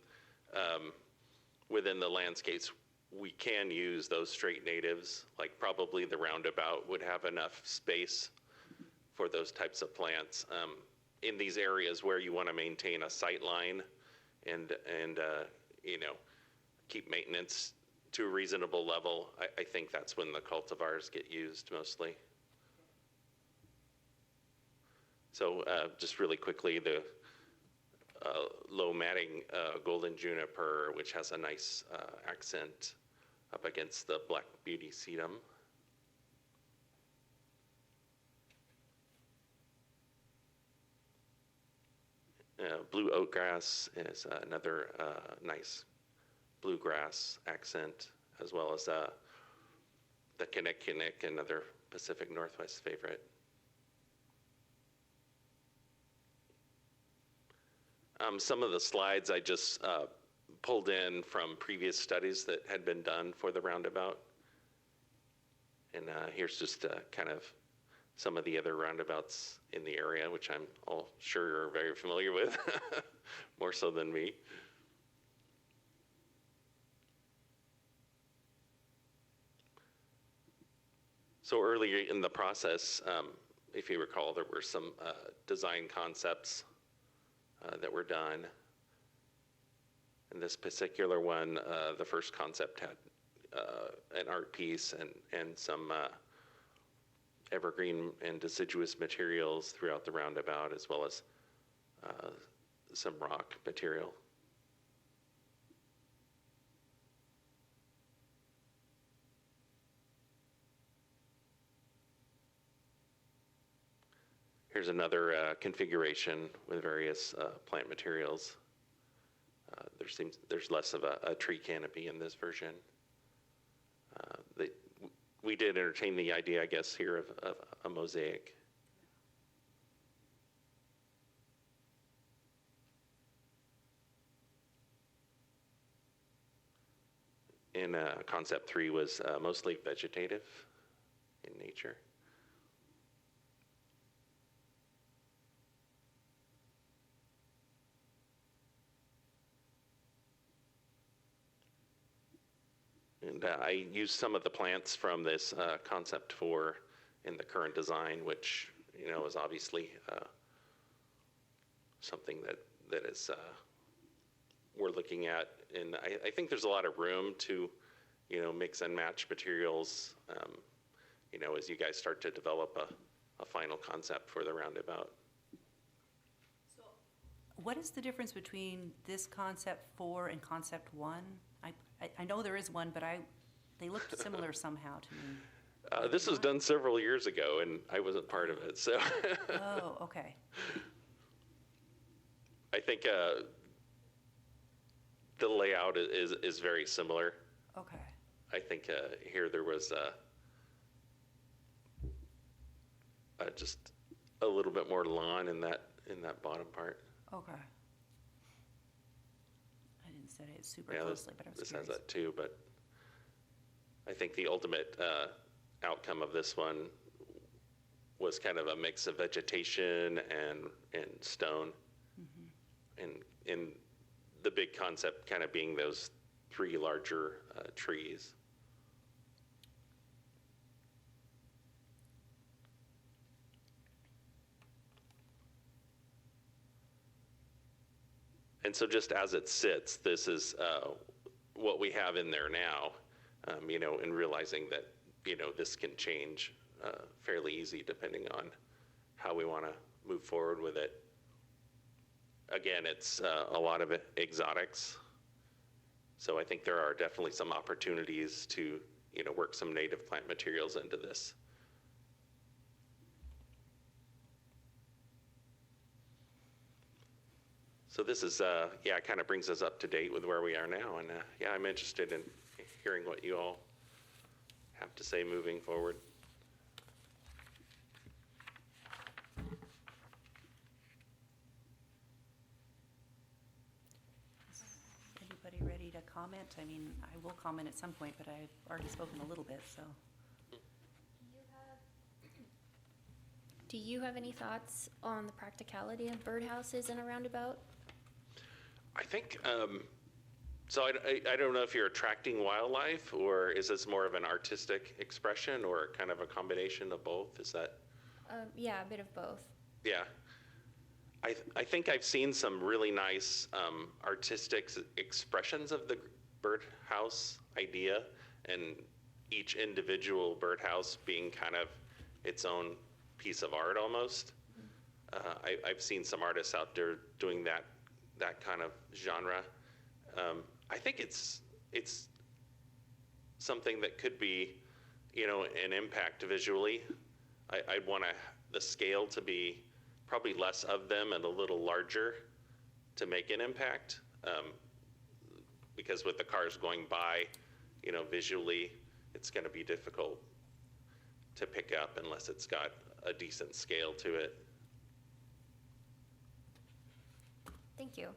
Speaker 10: the landscapes, we can use those straight natives, like probably the roundabout would have enough space for those types of plants. In these areas where you want to maintain a sight line and you know, keep maintenance to a reasonable level, I think that's when the cultivars get used mostly. So just really quickly, the low matting golden juniper, which has a nice accent up against the black beauty sedum. Blue oatgrass is another nice bluegrass accent, as well as the kinnikinnick, another Pacific Northwest favorite. Some of the slides I just pulled in from previous studies that had been done for the roundabout. And here's just kind of some of the other roundabouts in the area, which I'm all sure you're very familiar with, more so than me. So earlier in the process, if you recall, there were some design concepts that were done. And this particular one, the first concept had an art piece and some evergreen and deciduous materials throughout the roundabout, as well as some rock material. Here's another configuration with various plant materials. There's less of a tree canopy in this version. We did entertain the idea, I guess, here of a mosaic. And concept 3 was mostly vegetative in nature. And I used some of the plants from this concept 4 in the current design, which, you know, is obviously something that is we're looking at. And I think there's a lot of room to, you know, mix and match materials, you know, as you guys start to develop a final concept for the roundabout.
Speaker 1: So what is the difference between this concept 4 and concept 1? I know there is one, but they looked similar somehow to me.
Speaker 10: This was done several years ago, and I wasn't part of it, so.
Speaker 1: Oh, okay.
Speaker 10: I think the layout is very similar.
Speaker 1: Okay.
Speaker 10: I think here there was just a little bit more lawn in that bottom part.
Speaker 1: Okay. I didn't study it super
Speaker 10: Yeah,
Speaker 1: closely, but I was
Speaker 10: this
Speaker 1: curious.
Speaker 10: has that too, but I think the ultimate outcome of this one was kind of a mix of vegetation and stone. Mm-hmm. And the big concept kind of being those 3 larger trees. And so just as it sits, this is what we have in there now, you know, and realizing that, you know, this can change fairly easy depending on how we want to move forward with it. Again, it's a lot of exotics. So I think there are definitely some opportunities to, you know, work some native plant materials into this. So this is, yeah, it kind of brings us up to date with where we are now. And yeah, I'm interested in hearing what you all have to say moving forward.
Speaker 1: Is anybody ready to comment? I mean, I will comment at some point, but I've already spoken a little bit, so.
Speaker 2: Do you have any thoughts on the practicality of birdhouses in a roundabout?
Speaker 10: I think, so I don't know if you're attracting wildlife, or is this more of an artistic expression, or kind of a combination of both? Is that?
Speaker 2: Yeah, a bit of both.
Speaker 10: Yeah. I think I've seen some really nice artistic expressions of the birdhouse idea, and each individual birdhouse being kind of its own piece of art almost. I've seen some artists out there doing that kind of genre. I think it's something that could be, an impact visually. I'd want the scale to be probably less of them and a little larger to make an impact. Because with the cars going by, visually, it's going to be difficult to pick up unless it's got a decent scale to it.
Speaker 2: Thank you.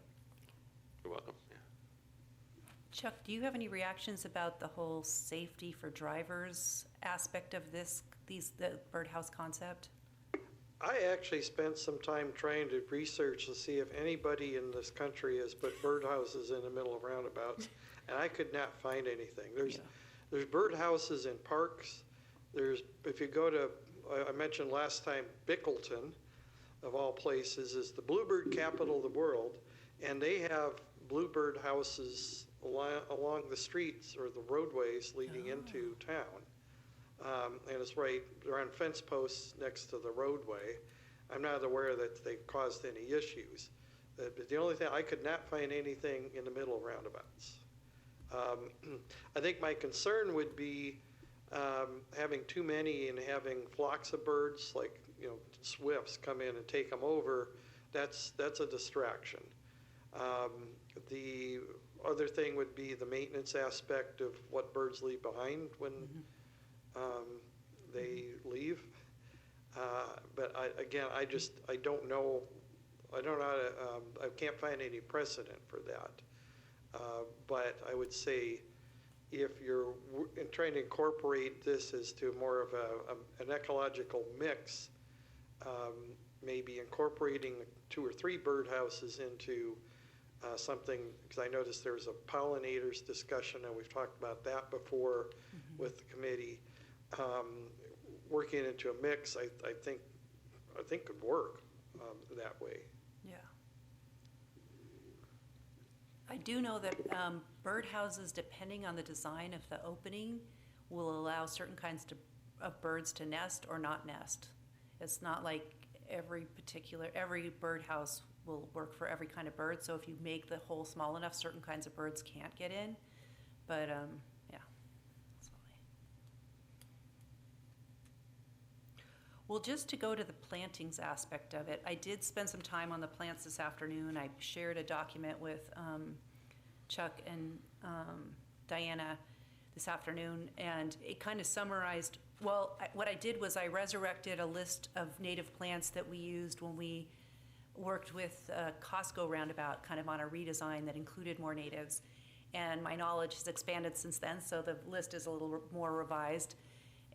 Speaker 10: You're welcome. Yeah.
Speaker 1: Chuck, do you have any reactions about the whole safety for drivers aspect of the birdhouse concept?
Speaker 5: I actually spent some time trying to research to see if anybody in this country has put birdhouses in the middle of roundabouts, and I could not find anything. There's birdhouses in parks. If you go to, I mentioned last time, Bickleton, of all places, is the bluebird capital of the world, and they have bluebird houses along the streets or the roadways leading into town. And it's they're on fence posts next to the roadway. I'm not aware that they caused any issues. But the only thing, I could not find anything in the middle of roundabouts. I think my concern would be having too many and having flocks of birds, like, swifts come in and take them over. That's a distraction. The other thing would be the maintenance aspect of what birds leave behind when they leave. But I don't know. I don't know how to, I can't find any precedent for that. But I would say if you're trying to incorporate this as to more of an ecological mix, maybe incorporating 2 or 3 birdhouses into something, because I noticed there's a pollinators discussion, and we've talked about that before with the committee. Working into a mix, I think could work that way.
Speaker 1: Yeah. I do know that birdhouses, depending on the design of the opening, will allow certain kinds of birds to nest or not nest. It's not like every birdhouse will work for every kind of bird. So if you make the hole small enough, certain kinds of birds can't get in. But yeah. Well, just to go to the plantings aspect of it, I did spend some time on the plants this afternoon. I shared a document with Chuck and Diana this afternoon, and it kind of summarized, what I did was I resurrected a list of native plants that we used when we worked with Costco Roundabout, kind of on a redesign that included more natives. And my knowledge has expanded since then, so the list is a little more revised.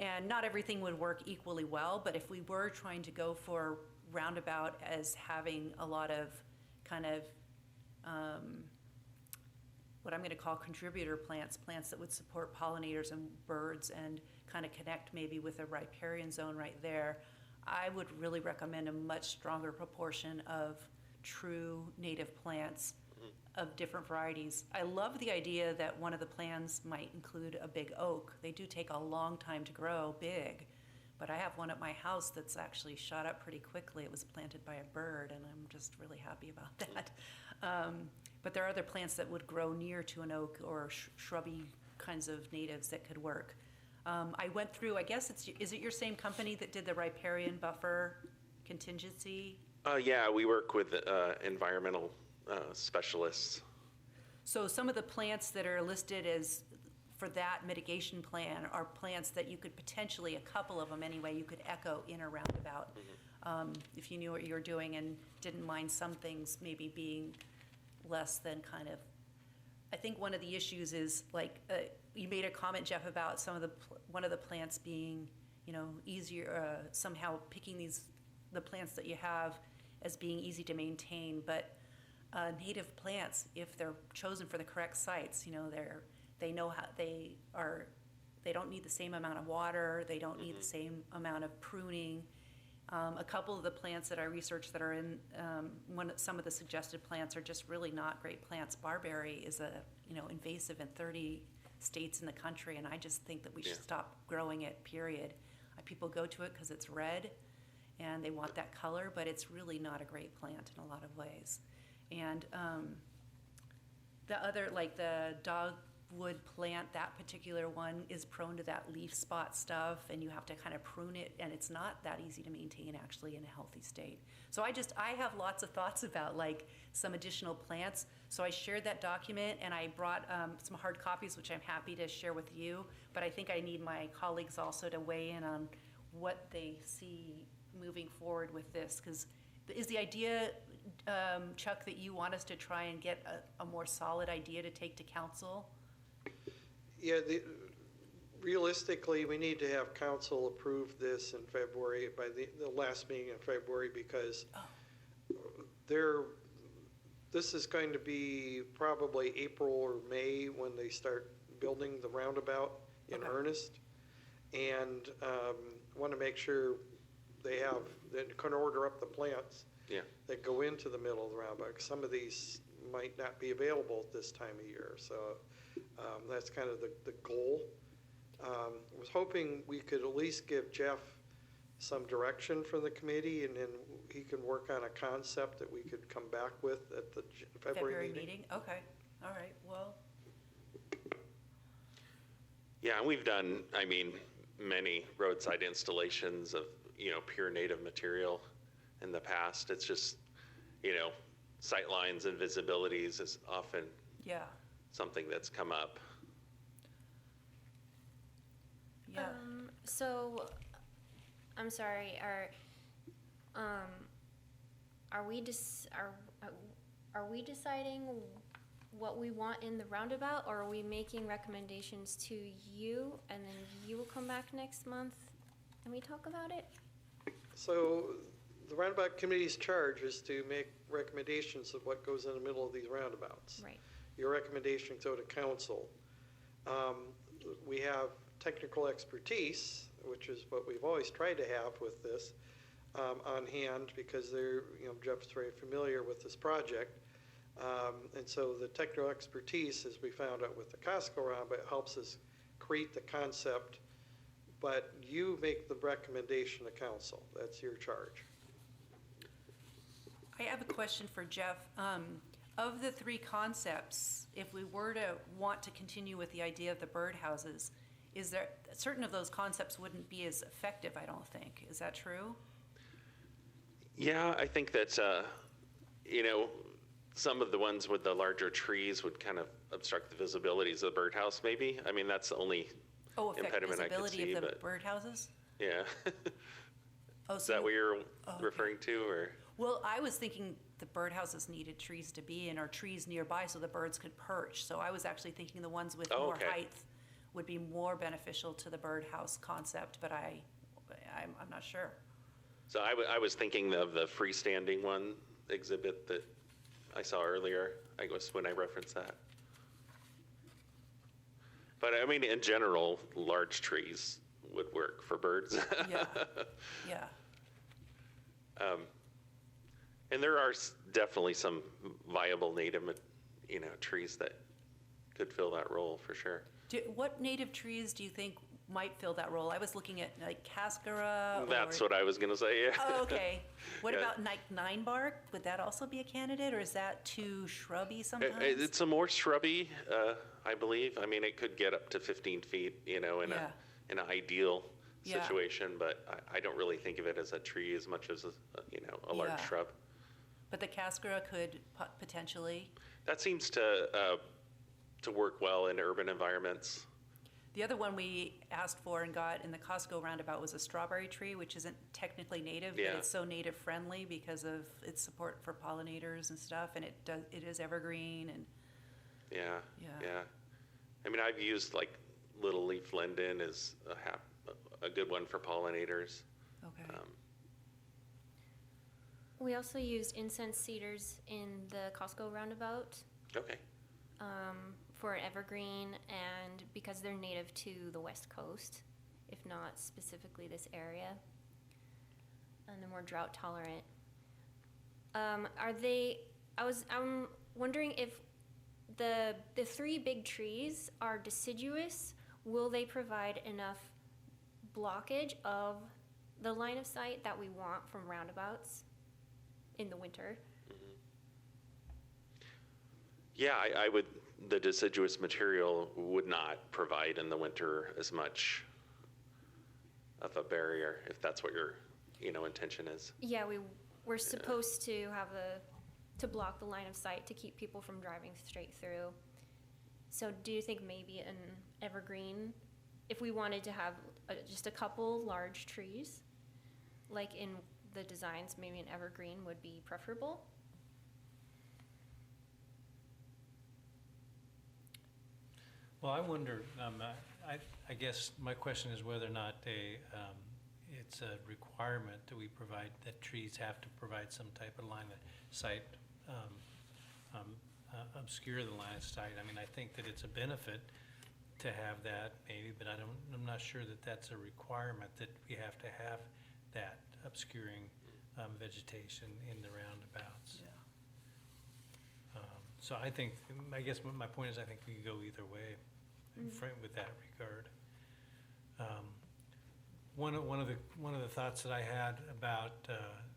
Speaker 1: And not everything would work equally well, but if we were trying to go for Roundabout as having a lot of kind of what I'm going to call contributor plants that would support pollinators and birds and kind of connect maybe with a riparian zone right there, I would really recommend a much stronger proportion of true native plants of different varieties. I love the idea that one of the plans might include a big oak. They do take a long time to grow big, but I have one at my house that's actually shot up pretty quickly. It was planted by a bird, and I'm just really happy about that. But there are other plants that would grow near to an oak or shrubby kinds of natives that could work. I went through, I guess is it your same company that did the riparian buffer contingency?
Speaker 10: Yeah, we work with environmental specialists.
Speaker 1: So some of the plants that are listed as for that mitigation plan are plants that you could potentially, a couple of them anyway, you could echo in or roundabout. If you knew what you were doing and didn't mind some things maybe being less than kind of, I think one of the issues is like, you made a comment, Jeff, about one of the plants being, easier, somehow picking the plants that you have as being easy to maintain, but native plants, if they're chosen for the correct sites, they know how they don't need the same amount of water, they don't need the same amount of pruning, A couple of the plants that I researched that are in, some of the suggested plants are just really not great plants. Barberry is invasive in 30 states in the country, and I just think that we should stop growing it, period. People go to it because it's red, and they want that color, but it's really not a great plant in a lot of ways. And the other, like the dogwood plant, that particular one is prone to that leaf spot stuff, and you have to kind of prune it, and it's not that easy to maintain actually in a healthy state. So I have lots of thoughts about like some additional plants. So I shared that document, and I brought some hard copies, which I'm happy to share with you, but I think I need my colleagues also to weigh in on what they see moving forward with this, because is the idea, Chuck, that you want us to try and get a more solid idea to take to council?
Speaker 5: Yeah, realistically, we need to have council approve this in February, by the last meeting in February, because this is going to be probably April or May when they start building the roundabout in earnest. And want to make sure they can order up the plants that go into the middle of the roundabout. Some of these might not be available at this time of year. So that's kind of the goal. I was hoping we could at least give Jeff some direction from the committee, and then he can work on a concept that we could come back with at the February meeting.
Speaker 1: Okay, all right, well.
Speaker 10: Yeah, and we've done, many roadside installations of, pure native material in the past. It's just, sight lines and visibilities is often something that's come up.
Speaker 1: Yeah.
Speaker 2: So, I'm sorry. Are we deciding what we want in the roundabout, or are we making recommendations to you, and then you will come back next month and we talk about it?
Speaker 5: So the roundabout committee's charge is to make recommendations of what goes in the middle of these roundabouts.
Speaker 2: Right.
Speaker 5: Your recommendations go to council. We have technical expertise, which is what we've always tried to have with this, on hand, because Jeff's very familiar with this project. And so the technical expertise, as we found out with the Costco roundabout, helps us create the concept, but you make the recommendation to council. That's your charge.
Speaker 1: I have a question for Jeff. Of the three concepts, if we were to want to continue with the idea of the birdhouses, is there certain of those concepts wouldn't be as effective, I don't think. Is that true?
Speaker 10: Yeah, I think that, some of the ones with the larger trees would kind of obstruct the visibilities of the birdhouse, maybe. That's the only
Speaker 1: affect
Speaker 10: impediment I could
Speaker 1: visibility
Speaker 10: see.
Speaker 1: of the
Speaker 10: But
Speaker 1: birdhouses?
Speaker 10: yeah. Is
Speaker 1: So
Speaker 10: that what you're
Speaker 1: okay.
Speaker 10: referring to, or?
Speaker 1: Well, I was thinking the birdhouses needed trees to be in, or trees nearby so the birds could perch. So I was actually thinking the ones with more
Speaker 10: okay.
Speaker 1: height would be more beneficial to the birdhouse concept, but I'm not sure.
Speaker 10: So I was thinking of the freestanding one exhibit that I saw earlier, I guess, when I referenced that. But in general, large trees would work for birds.
Speaker 1: Yeah, yeah.
Speaker 10: And there are definitely some viable native, trees that could fill that role for sure.
Speaker 1: What native trees do you think might fill that role? I was looking at like cascara.
Speaker 10: That's what I was going to say, yeah.
Speaker 1: Oh, okay. What
Speaker 10: Yeah.
Speaker 1: about like nine bark? Would that also be a candidate, or is that too shrubby sometimes?
Speaker 10: It's a more shrubby, I believe. It could get up to 15 feet, in
Speaker 1: Yeah.
Speaker 10: an ideal
Speaker 1: Yeah.
Speaker 10: situation, but I don't really think of it as a tree as much as a large
Speaker 1: Yeah.
Speaker 10: shrub.
Speaker 1: But the cascara could potentially.
Speaker 10: That seems to work well in urban environments.
Speaker 1: The other one we asked for and got in the Costco roundabout was a strawberry tree, which isn't technically native,
Speaker 10: Yeah.
Speaker 1: but it's so native friendly because of its support for pollinators and stuff, and it is evergreen and.
Speaker 10: Yeah.
Speaker 1: Yeah.
Speaker 10: I've used like little leaf linden as a good one for pollinators.
Speaker 1: Okay.
Speaker 2: We also used incense cedars in the Costco roundabout
Speaker 10: Okay.
Speaker 2: for evergreen, and because they're native to the West Coast, if not specifically this area. and they're more drought tolerant. I'm wondering if the three big trees are deciduous. Will they provide enough blockage of the line of sight that we want from roundabouts in the winter?
Speaker 10: Yeah, I would, the deciduous material would not provide in the winter as much of a barrier, if that's what your, intention is.
Speaker 2: Yeah, we're supposed to have to block the line of sight to keep people from driving straight through. So do you think maybe an evergreen, if we wanted to have just a couple large trees, like in the designs, maybe an evergreen would be preferable?
Speaker 3: Well, I wonder, I guess my question is whether or not it's a requirement that we provide, that trees have to provide some type of line of sight, obscure the line of sight. I mean, I think that it's a benefit to have that maybe, but I'm not sure that that's a requirement, that we have to have that obscuring vegetation in the roundabouts.
Speaker 1: Yeah.
Speaker 3: So I guess my point is, I think we could go either way with that regard. One of the thoughts that I had about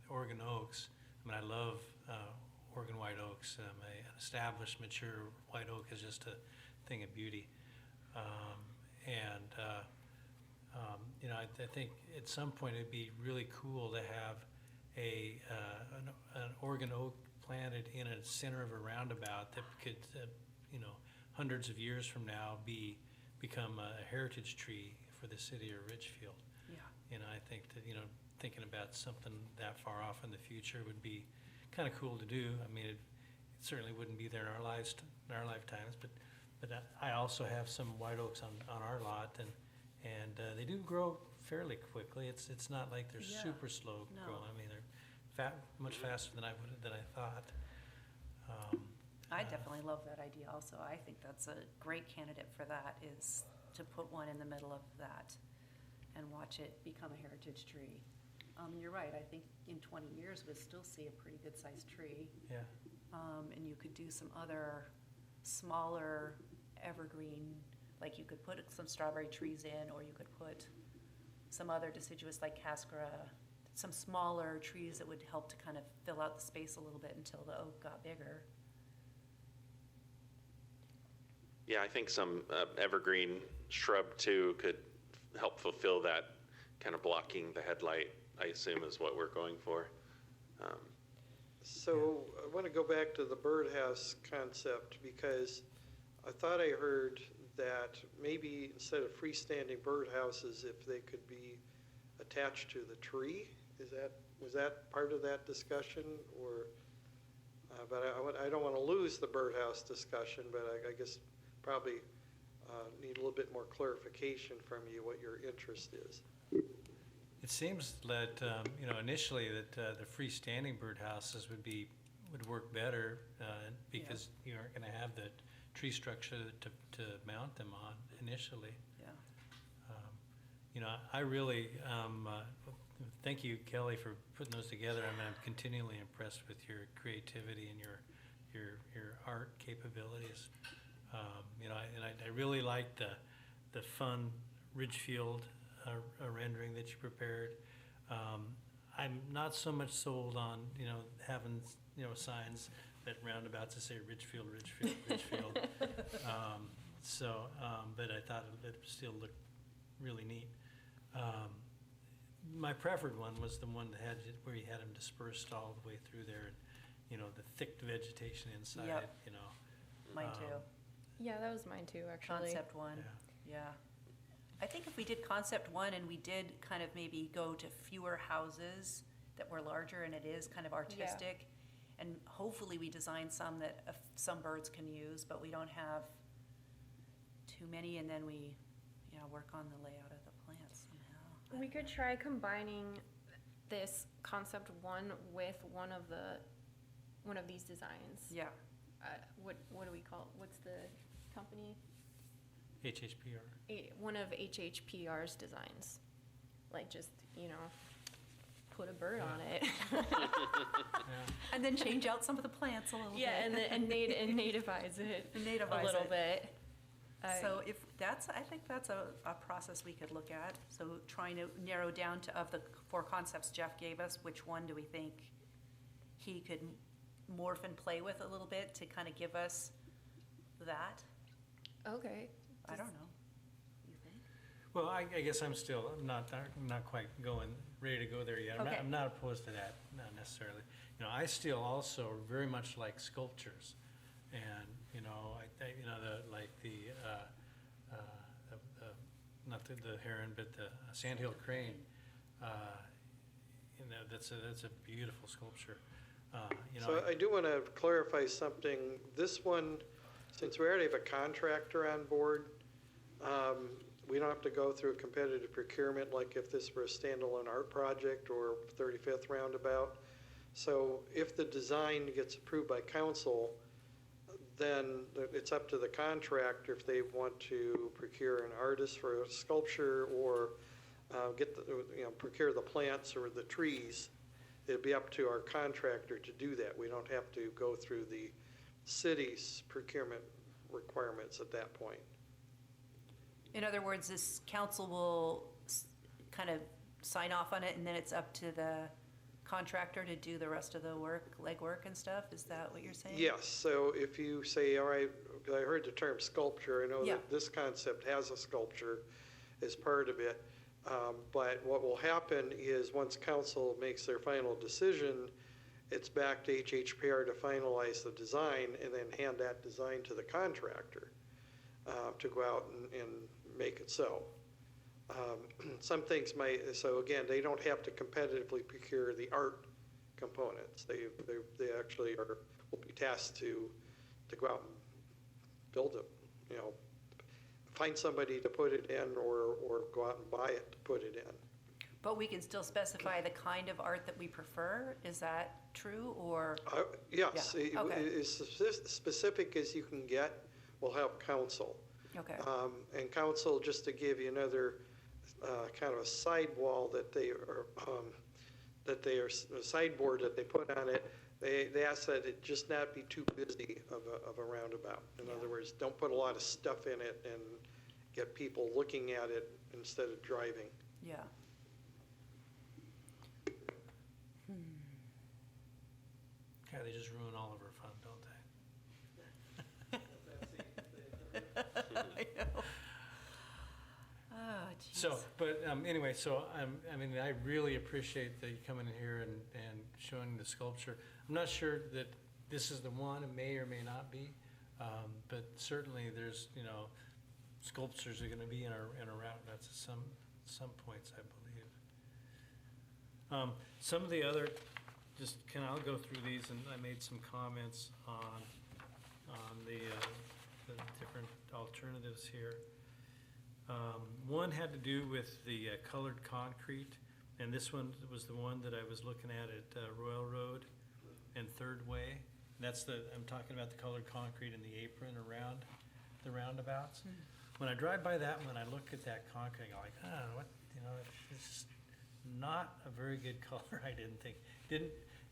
Speaker 3: Oregon oaks, I mean, I love Oregon white oaks. An established, mature white oak is just a thing of beauty. I think at some point it'd be really cool to have an Oregon oak planted in a center of a roundabout that could, hundreds of years from now become a heritage tree for the city of Ridgefield.
Speaker 1: Yeah.
Speaker 3: I think that, thinking about something that far off in the future would be kind of cool to do. I mean, it certainly wouldn't be there in our lifetimes, but I also have some white oaks on our lot, and they do grow fairly quickly. It's not like they're
Speaker 1: Yeah.
Speaker 3: super slow
Speaker 1: No.
Speaker 3: growing. I mean, they're much faster than I thought.
Speaker 1: I definitely love that idea also. I think that's a great candidate for that, is to put one in the middle of that and watch it become a heritage tree. You're right, I think in 20 years, we'll still see a pretty good-sized tree.
Speaker 3: Yeah.
Speaker 1: And you could do some other smaller evergreen, like you could put some strawberry trees in, or you could put some other deciduous like cascara, some smaller trees that would help to kind of fill out the space a little bit until the oak got bigger.
Speaker 10: Yeah, I think some evergreen shrub too could help fulfill that kind of blocking the headlight, I assume is what we're going for.
Speaker 5: So I want to go back to the birdhouse concept, because I thought I heard that maybe instead of freestanding birdhouses, if they could be attached to the tree. Was that part of that discussion, or? But I don't want to lose the birdhouse discussion, but I guess probably need a little bit more clarification from you what your interest is.
Speaker 3: It seems that, initially that the freestanding birdhouses would work better because you aren't going to have the tree structure to mount them on initially.
Speaker 1: Yeah.
Speaker 3: I really, thank you, Kelly, for putting those together. I mean, I'm continually impressed with your creativity and your art capabilities. I really like the fun Ridgefield rendering that you prepared. I'm not so much sold on, having, signs at roundabouts that say Ridgefield. But I thought it still looked really neat. My preferred one was the one that where you had them dispersed all the way through there, and, the thick vegetation inside,
Speaker 1: Yep. Mine too.
Speaker 2: Yeah, that was mine too, actually.
Speaker 1: Concept one, yeah. I think if we did concept one and we did kind of maybe go to fewer houses that were larger and it is kind of artistic, and hopefully we design some that some birds can use, but we don't have too many, and then we, work on the layout of the plants somehow.
Speaker 2: We could try combining this concept one with one of these designs.
Speaker 1: Yeah,
Speaker 2: What do we call, what's the company?
Speaker 3: HHPR.
Speaker 2: One of HHPR's designs. Like just, put a bird on it.
Speaker 1: And then change out some of the plants a little bit.
Speaker 2: Yeah, and nativize it
Speaker 1: Nativize
Speaker 2: a little
Speaker 1: it.
Speaker 2: bit.
Speaker 1: So if that's, I think that's a process we could look at. So trying to narrow down to, of the 4 concepts Jeff gave us, which one do we think he could morph and play with a little bit to kind of give us that?
Speaker 2: Okay.
Speaker 1: I don't know. You think?
Speaker 3: Well, I guess I'm not quite ready to go there yet.
Speaker 1: Okay.
Speaker 3: I'm not opposed to that, not necessarily. You know, I still also very much like sculptures. And, you know, not the heron, but the sandhill crane. You know, that's a beautiful sculpture. You know,
Speaker 5: So I do want to clarify something. This one, since we already have a contractor on board, we don't have to go through a competitive procurement like if this were a standalone art project or 35th Roundabout. So if the design gets approved by council, then it's up to the contractor if they want to procure an artist for a sculpture or procure the plants or the trees. It'd be up to our contractor to do that. We don't have to go through the city's procurement requirements at that point.
Speaker 1: In other words, this council will kind of sign off on it, and then it's up to the contractor to do the rest of the work, legwork and stuff? Is that what you're saying?
Speaker 5: Yes, so if you say, all right, I heard the term sculpture, I know
Speaker 1: Yeah.
Speaker 5: that this concept has a sculpture as part of it. But what will happen is once council makes their final decision, it's back to HHPR to finalize the design and then hand that design to the contractor to go out and make it so. Some things so again, they don't have to competitively procure the art components. They actually will be tasked to go out and build it, you know, find somebody to put it in or go out and buy it to put it in.
Speaker 1: But we can still specify the kind of art that we prefer? Is that true, or?
Speaker 5: Yes,
Speaker 1: Yeah, okay.
Speaker 5: as specific as you can get will help council.
Speaker 1: Okay.
Speaker 5: And council, just to give you another kind of a sidewall that they are, a sideboard that they put on it, they ask that it just not be too busy of a roundabout. In other words, don't put a lot of stuff in it and get people looking at it instead of driving.
Speaker 1: Yeah.
Speaker 3: yeah, they just ruin all of our fun, don't they?
Speaker 1: I know. Oh, geez.
Speaker 3: So, but anyway, so I mean, I really appreciate that you coming in here and showing the sculpture. I'm not sure that this is the one, it may or may not be, but certainly there's, you know, sculptures are gonna be in our route, that's at some points, I believe. Some of the other, I'll go through these, and I made some comments on the different alternatives here. One had to do with the colored concrete, and this one was the one that I was looking at Royal Road and Third Way. And I'm talking about the colored concrete and the apron around the roundabouts. When I drive by that one, I look at that concrete, I'm like, what, you know, it's just not a very good color, I didn't think.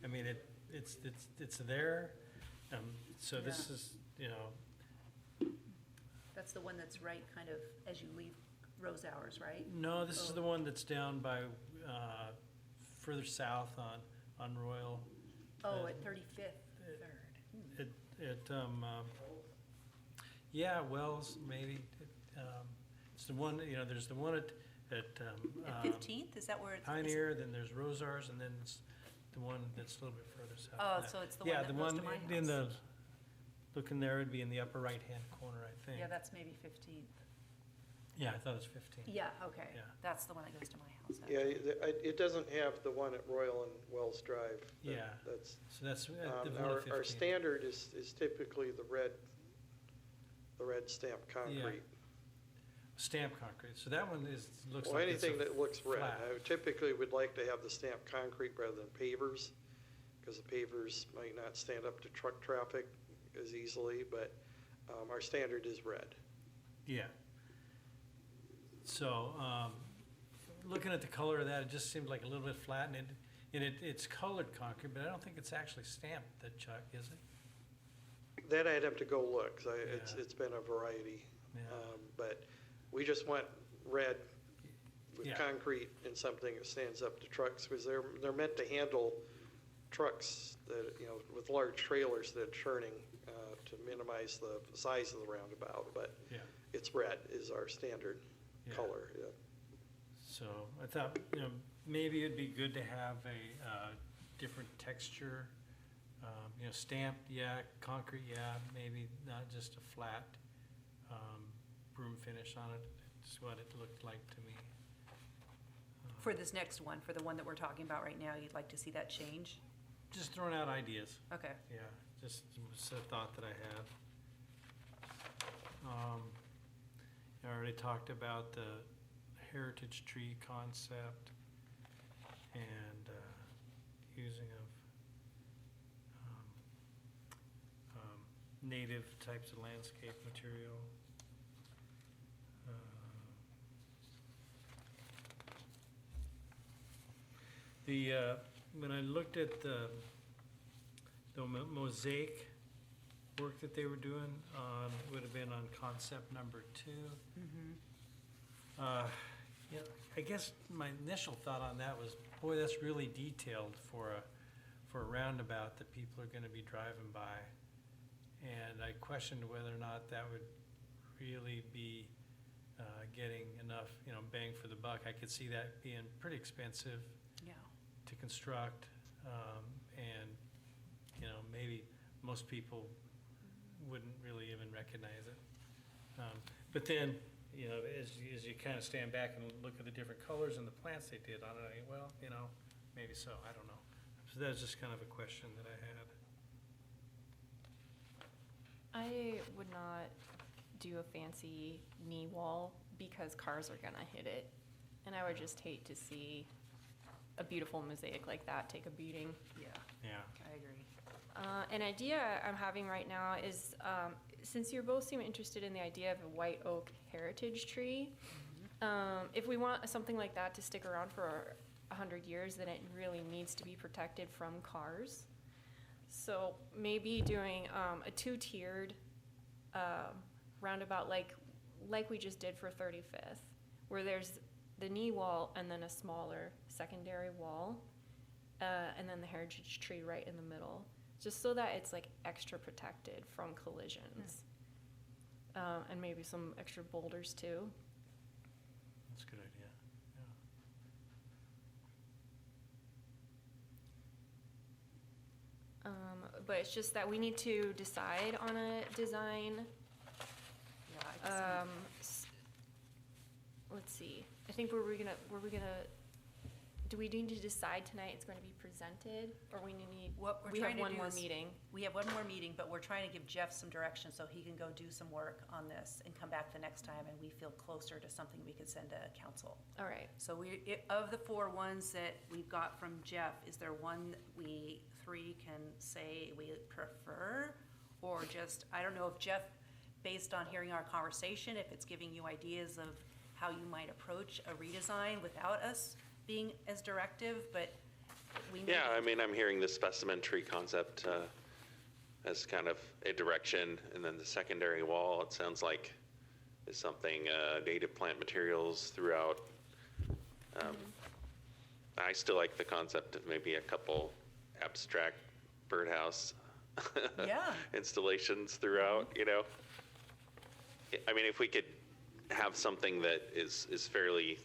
Speaker 3: I mean, it's there, so this
Speaker 1: Yeah.
Speaker 3: is, you know,
Speaker 1: That's the one that's right kind of as you leave Rose Hours, right?
Speaker 3: no, this is the one that's down by, further south on Royal.
Speaker 1: Oh, at 35th, Third.
Speaker 3: Yeah, Wells, maybe. It's the one, you know, there's the one at
Speaker 1: At 15th, is that where it's?
Speaker 3: Pioneer, then there's Rosars, and then it's the one that's a little bit further south.
Speaker 1: Oh,
Speaker 3: than that.
Speaker 1: so it's the
Speaker 3: Yeah,
Speaker 1: one that goes to my
Speaker 3: in
Speaker 1: house.
Speaker 3: looking there, it'd be in the upper right-hand corner, I think.
Speaker 1: Yeah, that's maybe 15th.
Speaker 3: Yeah, I thought it was 15.
Speaker 1: Yeah, okay.
Speaker 3: Yeah.
Speaker 1: That's the one that goes to my house.
Speaker 5: Yeah, it doesn't have the one at Royal and Wells Drive.
Speaker 3: Yeah.
Speaker 5: That's,
Speaker 3: So that's the one at 15.
Speaker 5: our standard is typically the red stamped concrete.
Speaker 3: Stamped concrete, so that one looks
Speaker 5: Well,
Speaker 3: like it's
Speaker 5: anything that looks red.
Speaker 3: flat.
Speaker 5: I typically would like to have the stamped concrete rather than pavers, because the pavers might not stand up to truck traffic as easily, but our standard is red.
Speaker 3: Yeah. So, looking at the color of that, it just seemed like a little bit flat, and And it's colored concrete, but I don't think it's actually stamped, that Chuck, is it?
Speaker 5: That I'd have to go look, 'cause
Speaker 3: Yeah.
Speaker 5: it's been a variety.
Speaker 3: Yeah.
Speaker 5: But we just went red with
Speaker 3: Yeah.
Speaker 5: concrete and something that stands up to trucks, because they're meant to handle trucks that, you know, with large trailers that are churning, to minimize the size of the roundabout, but
Speaker 3: Yeah.
Speaker 5: it's red is our standard
Speaker 3: Yeah.
Speaker 5: color, yeah.
Speaker 3: So I thought, maybe it'd be good to have a different texture, stamped, yeah, concrete, yeah, maybe not just a flat broom finish on it. It's what it looked like to me.
Speaker 1: For this next one, for the one that we're talking about right now, you'd like to see that change?
Speaker 3: Just throwing out ideas.
Speaker 1: Okay.
Speaker 3: Yeah, just was a thought that I had. I already talked about the heritage tree concept and using of native types of landscape material. When I looked at the mosaic work that they were doing on, it would have been on concept number 2. I guess my initial thought on that was, boy, that's really detailed for a roundabout that people are gonna be driving by. And I questioned whether or not that would really be getting enough, bang for the buck. I could see that being pretty expensive
Speaker 1: Yeah.
Speaker 3: to construct, and, maybe most people wouldn't really even recognize it. But then, as you kind of stand back and look at the different colors and the plants they did on it, well, maybe so, I don't know. So that was just kind of a question that I had.
Speaker 2: I would not do a fancy knee wall because cars are gonna hit it. And I would just hate to see a beautiful mosaic like that take a beating.
Speaker 1: Yeah,
Speaker 3: Yeah,
Speaker 1: I agree.
Speaker 2: An idea I'm having right now is, since you both seem interested in the idea of a white oak heritage tree, if we want something like that to stick around for 100 years, then it really needs to be protected from cars. So maybe doing a 2-tiered roundabout like we just did for 35th, where there's the knee wall and then a smaller secondary wall, and then the heritage tree right in the middle, just so that it's like extra protected from collisions. And maybe some extra boulders too.
Speaker 3: that's a good idea, yeah.
Speaker 2: But it's just that we need to decide on a design.
Speaker 1: Yeah, I can see.
Speaker 2: Let's see. I think were we gonna? Do we need to decide tonight it's going to be presented, or we need?
Speaker 1: What we're
Speaker 2: we have
Speaker 1: trying to
Speaker 2: one
Speaker 1: do
Speaker 2: more
Speaker 1: is-
Speaker 2: meeting.
Speaker 1: We have one more meeting, but we're trying to give Jeff some direction so he can go do some work on this and come back the next time, and we feel closer to something we could send to council.
Speaker 2: All right.
Speaker 1: So of the 4 ones that we've got from Jeff, is there one that we 3 can say we prefer? Or just, I don't know if Jeff, based on hearing our conversation, if it's giving you ideas of how you might approach a redesign without us being as directive, but we need.
Speaker 10: Yeah, I mean, I'm hearing the specimen tree concept as kind of a direction, and then the secondary wall, it sounds like is something, native plant materials throughout. I still like the concept of maybe a couple abstract birdhouse
Speaker 1: Yeah.
Speaker 10: installations throughout, I mean, if we could have something that is fairly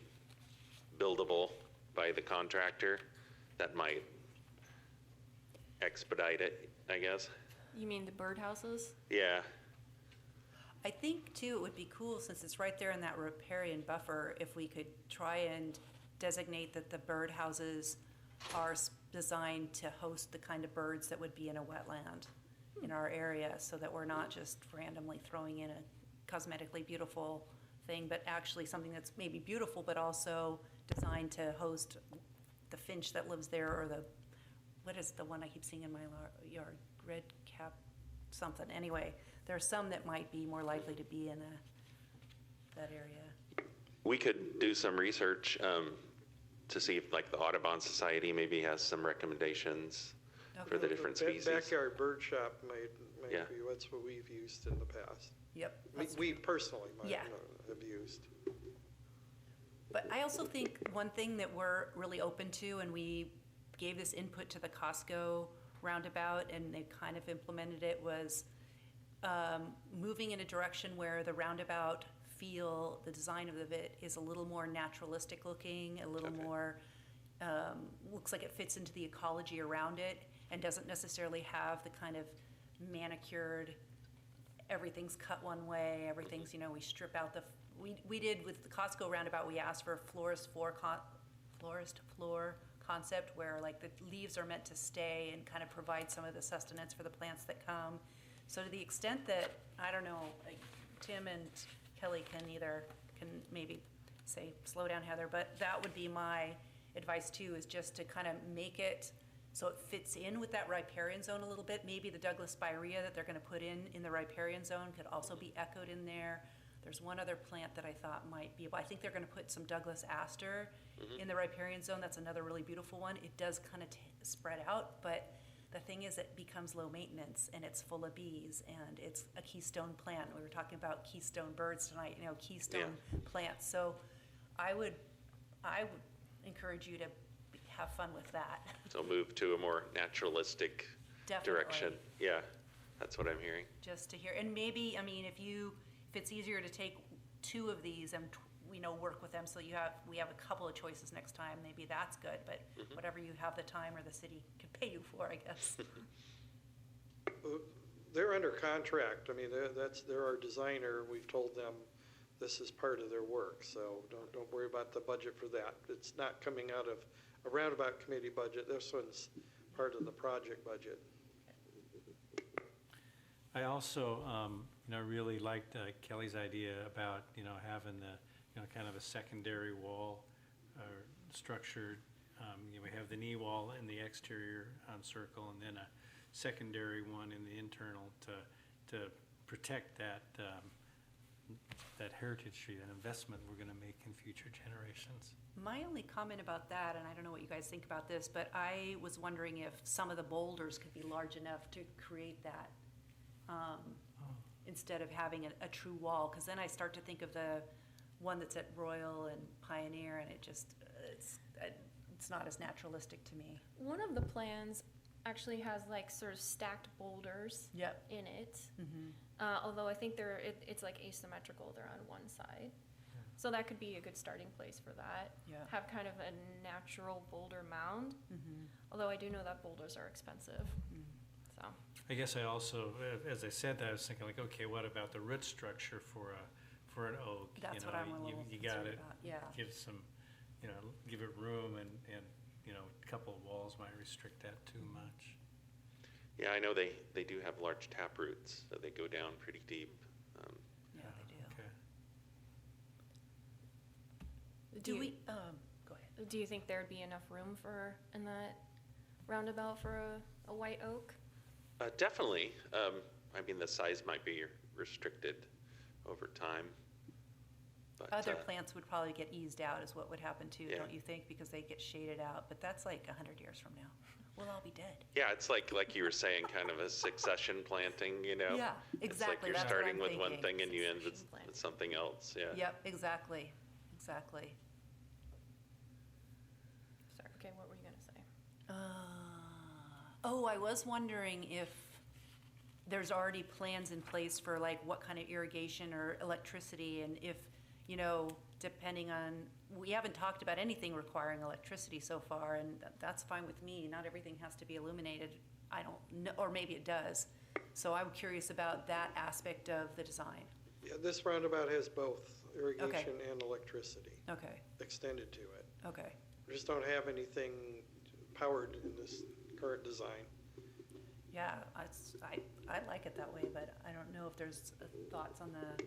Speaker 10: buildable by the contractor, that might expedite it, I guess.
Speaker 2: You mean the birdhouses?
Speaker 10: Yeah,
Speaker 1: I think too, it would be cool, since it's right there in that riparian buffer, if we could try and designate that the birdhouses are designed to host the kind of birds that would be in a wetland in our area, so that we're not just randomly throwing in a cosmetically beautiful thing, but actually something that's maybe beautiful, but also designed to host the finch that lives there, or what is the one I keep seeing in my yard? Red cap something. Anyway, there are some that might be more likely to be in that area.
Speaker 10: we could do some research to see if like the Audubon Society maybe has some recommendations for the
Speaker 1: Okay.
Speaker 10: different
Speaker 5: Ba-
Speaker 10: species.
Speaker 5: Backyard bird shop might
Speaker 10: Yeah.
Speaker 5: be, that's what we've used in the past.
Speaker 1: Yep.
Speaker 5: We personally might
Speaker 1: Yeah.
Speaker 5: have used.
Speaker 1: But I also think one thing that we're really open to, and we gave this input to the Costco roundabout, and they kind of implemented it, was moving in a direction where the roundabout feel, the design of it is a little more naturalistic looking, a little
Speaker 10: Okay.
Speaker 1: more, looks like it fits into the ecology around it, and doesn't necessarily have the kind of manicured, everything's cut one way, everything's, we strip out we did with the Costco roundabout, we asked for a florist floor concept where like the leaves are meant to stay and kind of provide some of the sustenance for the plants that come. So to the extent that, I don't know, like Tim and Kelly can maybe say, slow down, Heather, but that would be my advice too, is just to kind of make it so it fits in with that riparian zone a little bit. Maybe the Douglas spirea that they're gonna put in the riparian zone could also be echoed in there. There's one other plant that I thought might be, I think they're gonna put some Douglas aster in the riparian zone. That's another really beautiful one. It does kind of spread out, but the thing is it becomes low maintenance and it's full of bees and it's a keystone plant. We were talking about keystone birds tonight, keystone plants. So I would encourage you to have fun with that.
Speaker 10: So move to a more naturalistic direction.
Speaker 1: Definitely.
Speaker 10: Yeah, that's what I'm hearing.
Speaker 1: Just to hear, and maybe, if it's easier to take two of these and, work with them so we have a couple of choices next time, maybe that's good, but whatever you have the time or the city can pay you for, I guess.
Speaker 5: They're under contract. They're our designer. We've told them this is part of their work, so don't worry about the budget for that. It's not coming out of a roundabout committee budget. This one's part of the project budget.
Speaker 3: I also, really liked Kelly's idea about, having the, kind of a secondary wall structured. We have the knee wall in the exterior circle, and then a secondary one in the internal to protect that heritage tree, that investment we're going to make in future generations.
Speaker 1: My only comment about that, and I don't know what you guys think about this, but I was wondering if some of the boulders could be large enough to create that, instead of having a true wall, because then I start to think of the one that's at Royal and Pioneer, and it's not as naturalistic to me.
Speaker 2: One of the plans actually has like sort of stacked boulders
Speaker 1: Yep.
Speaker 2: in it.
Speaker 1: Mm-hmm.
Speaker 2: Although I think it's like asymmetrical, they're on one side. So that could be a good starting place for that.
Speaker 1: Yeah.
Speaker 2: Have kind of a natural boulder mound.
Speaker 1: Mm-hmm.
Speaker 2: Although I do know that boulders are expensive. So
Speaker 3: I guess I also, as I said that, I was thinking like, okay, what about the root structure for an oak?
Speaker 1: That's what I'm a little
Speaker 3: You
Speaker 1: concerned
Speaker 3: gotta
Speaker 1: about, yeah.
Speaker 3: give some, give it room, and a couple of walls might restrict that too much.
Speaker 10: Yeah, I know they do have large tap roots, so they go down pretty deep.
Speaker 1: Yeah, they do.
Speaker 3: Okay.
Speaker 1: Do we, go ahead.
Speaker 2: Do you think there'd be enough room in that roundabout for a white oak?
Speaker 10: Definitely. The size might be restricted over time. But,
Speaker 1: Other plants would probably get eased out is what would happen too,
Speaker 10: Yeah.
Speaker 1: don't you think? Because they get shaded out, but that's like 100 years from now. We'll all be dead.
Speaker 10: Yeah, it's like you were saying, kind of a succession planting,
Speaker 1: Yeah, exactly.
Speaker 10: It's like you're
Speaker 1: That's what
Speaker 10: starting
Speaker 1: I'm
Speaker 10: with one
Speaker 1: thinking.
Speaker 10: thing and you end
Speaker 2: Succession
Speaker 10: with
Speaker 2: planting.
Speaker 10: something else, yeah.
Speaker 1: Yep, exactly.
Speaker 2: Sorry, okay, what were you gonna say?
Speaker 1: I was wondering if there's already plans in place for like what kind of irrigation or electricity, and if, depending on, we haven't talked about anything requiring electricity so far, and that's fine with me. Not everything has to be illuminated. I don't know, or maybe it does. So I'm curious about that aspect of the design.
Speaker 5: Yeah, this roundabout has both irrigation and electricity
Speaker 1: Okay,
Speaker 5: extended to it.
Speaker 1: okay.
Speaker 5: We just don't have anything powered in this current design.
Speaker 1: Yeah, I like it that way, but I don't know if there's thoughts on the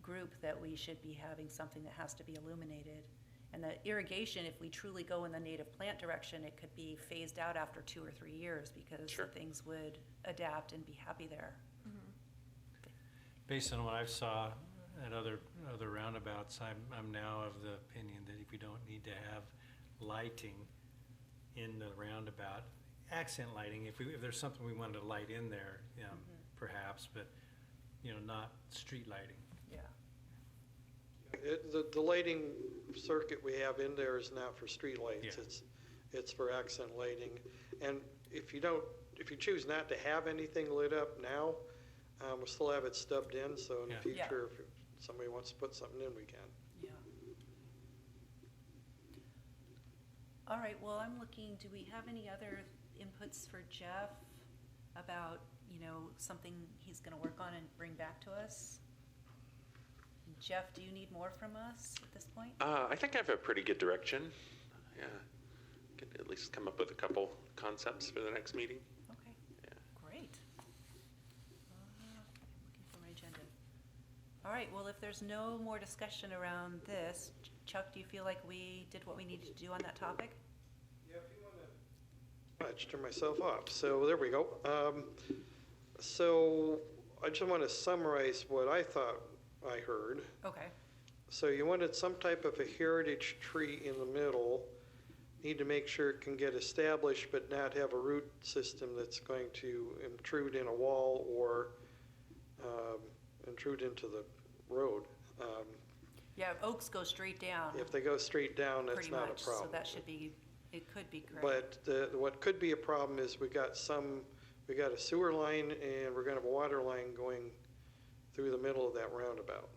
Speaker 1: group that we should be having something that has to be illuminated. And the irrigation, if we truly go in the native plant direction, it could be phased out after 2 or 3 years because
Speaker 10: Sure.
Speaker 1: the things would adapt and be happy there.
Speaker 3: Based on what I've saw at other roundabouts, I'm now of the opinion that if we don't need to have lighting in the roundabout, accent lighting, if there's something we wanted to light in there, perhaps, but, not street lighting.
Speaker 1: Yeah.
Speaker 5: The lighting circuit we have in there is not for street lights.
Speaker 3: Yeah.
Speaker 5: It's for accent lighting. And if you choose not to have anything lit up now, we'll still have it stubbed in, so in the
Speaker 3: Yeah.
Speaker 1: Yeah.
Speaker 5: future, if somebody wants to put something in, we can.
Speaker 1: Yeah. All right, well, I'm looking, do we have any other inputs for Jeff about, something he's gonna work on and bring back to us? Jeff, do you need more from us at this point?
Speaker 10: I think I have a pretty good direction. Yeah, could at least come up with a couple concepts for the next meeting.
Speaker 1: Okay,
Speaker 10: Yeah.
Speaker 1: great. Looking for my agenda. All right, well, if there's no more discussion around this, Chuck, do you feel like we did what we needed to do on that topic?
Speaker 5: Yeah, if you want to. I just turned myself off. So there we go. So I just want to summarize what I thought I heard.
Speaker 1: Okay,
Speaker 5: So you wanted some type of a heritage tree in the middle. Need to make sure it can get established, but not have a root system that's going to intrude in a wall or intrude into the road.
Speaker 1: yeah, oaks go straight down,
Speaker 5: If they go straight down, that's
Speaker 1: pretty
Speaker 5: not
Speaker 1: much,
Speaker 5: a
Speaker 1: so
Speaker 5: problem.
Speaker 1: that should be, it could be correct.
Speaker 5: But what could be a problem is we got a sewer line and we're gonna have a water line going through the middle of that roundabout.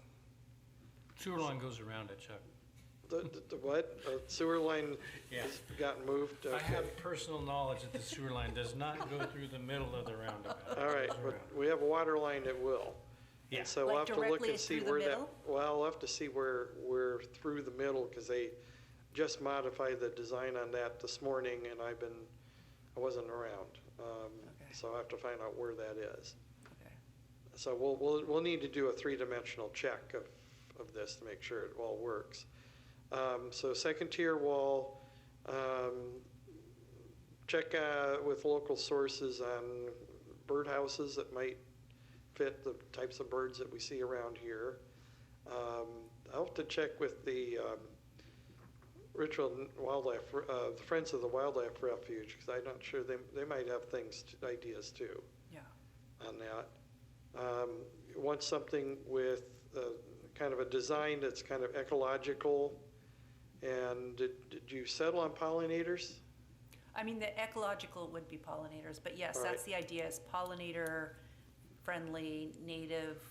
Speaker 3: Sewer line goes around it, Chuck.
Speaker 5: The what? Sewer line
Speaker 3: Yeah.
Speaker 5: has gotten moved?
Speaker 3: I
Speaker 5: Okay.
Speaker 3: have personal knowledge that the sewer line does not go through the middle of the roundabout.
Speaker 5: All right,
Speaker 3: It goes
Speaker 5: but
Speaker 3: around.
Speaker 5: we have a water line that will.
Speaker 3: Yeah.
Speaker 5: And so we'll
Speaker 1: Like
Speaker 5: have to look
Speaker 1: directly
Speaker 5: and see
Speaker 1: through the
Speaker 5: where that,
Speaker 1: middle?
Speaker 5: well, we'll have to see where we're through the middle, because they just modified the design on that this morning, and I wasn't around.
Speaker 1: Okay.
Speaker 5: So I have to find out where that is.
Speaker 1: Okay.
Speaker 5: So we'll need to do a three-dimensional check of this to make sure it all works. So second tier wall, check with local sources on birdhouses that might fit the types of birds that we see around here. I'll have to check with the Ridgefield Wildlife, the Friends of the Wildlife Refuge, because I'm not sure, they might have ideas too
Speaker 1: Yeah,
Speaker 5: on that. Want something with kind of a design that's kind of ecological. And did you settle on pollinators?
Speaker 1: I mean, the ecological would be pollinators, but yes,
Speaker 5: All
Speaker 1: that's
Speaker 5: right.
Speaker 1: the idea, is pollinator-friendly, native,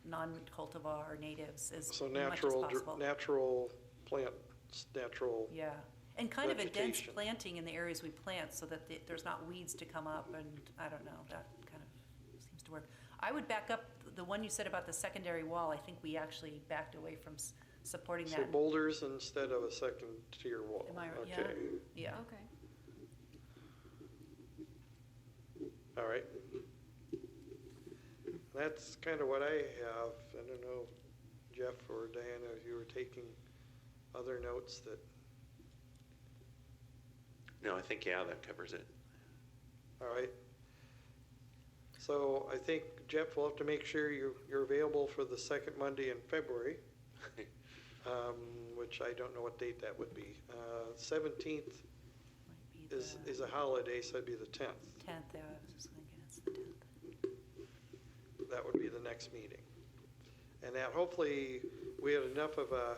Speaker 1: non-cultivar natives, as
Speaker 5: So
Speaker 1: much as possible.
Speaker 5: natural plants, natural.
Speaker 1: Yeah, and kind of a dense
Speaker 5: vegetation.
Speaker 1: planting in the areas we plant, so that there's not weeds to come up, and I don't know, that kind of seems to work. I would back up the one you said about the secondary wall. I think we actually backed away from supporting
Speaker 5: So
Speaker 1: that.
Speaker 5: boulders instead of a second tier wall.
Speaker 1: Am I right? Yeah.
Speaker 5: Okay,
Speaker 1: Yeah,
Speaker 2: Okay.
Speaker 5: all right. That's kind of what I have. I don't know, Jeff or Diana, if you were taking other notes that,
Speaker 10: No, I think, yeah, that covers it.
Speaker 5: all right. So I think, Jeff, we'll have to make sure you're available for the second Monday in February, which I don't know what date that would be. 17th
Speaker 1: might be
Speaker 5: is a holiday, so it'd be the 10th.
Speaker 1: 10th, yeah, I was just thinking it's the 10th.
Speaker 5: That would be the next meeting. And that, hopefully, we had enough of a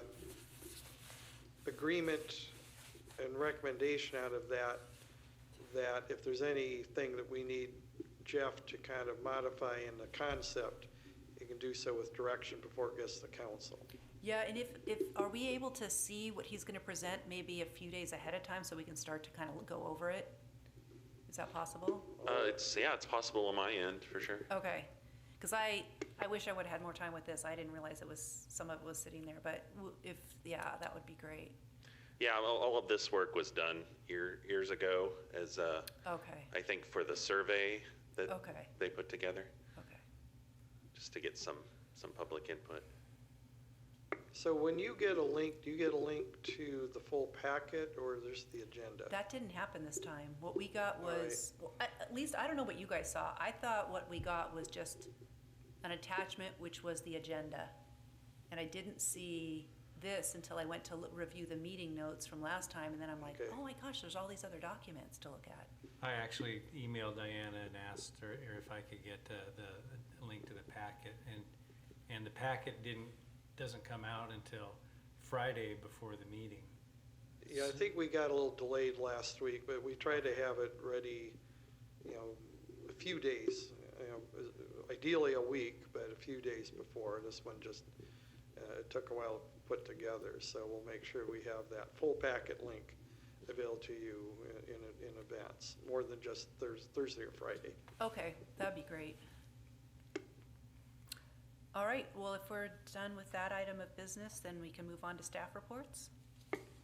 Speaker 5: agreement and recommendation out of that, that if there's anything that we need Jeff to kind of modify in the concept, he can do so with direction before it gets to council.
Speaker 1: Yeah, and if, are we able to see what he's gonna present maybe a few days ahead of time, so we can start to kind of go over it? Is that possible?
Speaker 10: It's possible on my end, for sure.
Speaker 1: Okay, because I wish I would've had more time with this. I didn't realize some of it was sitting there, but that would be great.
Speaker 10: Yeah, all of this work was done years ago as,
Speaker 1: Okay,
Speaker 10: I think, for the survey that
Speaker 1: okay,
Speaker 10: they put together,
Speaker 1: okay.
Speaker 10: just to get some public input.
Speaker 5: So when you get a link, do you get a link to the full packet or just the agenda?
Speaker 1: That didn't happen this time. What we got
Speaker 5: All right.
Speaker 1: was, well, at least, I don't know what you guys saw. I thought what we got was just an attachment, which was the agenda. And I didn't see this until I went to review the meeting notes from last time, and then I'm like,
Speaker 5: Okay.
Speaker 1: oh my gosh, there's all these other documents to look at.
Speaker 3: I actually emailed Diana and asked her if I could get the link to the packet, and the packet doesn't come out until Friday before the meeting.
Speaker 5: Yeah, I think we got a little delayed last week, but we tried to have it ready, a few days, ideally a week, but a few days before. This one just, it took a while to put together, so we'll make sure we have that full packet link available to you in advance, more than just Thursday or Friday.
Speaker 1: Okay, that'd be great. All right, well, if we're done with that item of business, then we can move on to staff reports.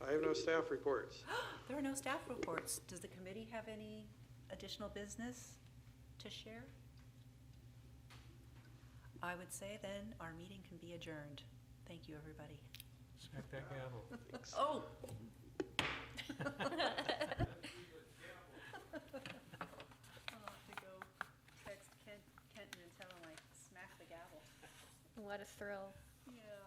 Speaker 5: I have no staff reports.
Speaker 1: There are no staff reports. Does the committee have any additional business to share? I would say then our meeting can be adjourned. Thank you, everybody.
Speaker 3: Smack that gavel.
Speaker 1: Oh. I'll have to go text Kenton and tell him I smacked the gavel.
Speaker 2: What a thrill.
Speaker 1: Yeah.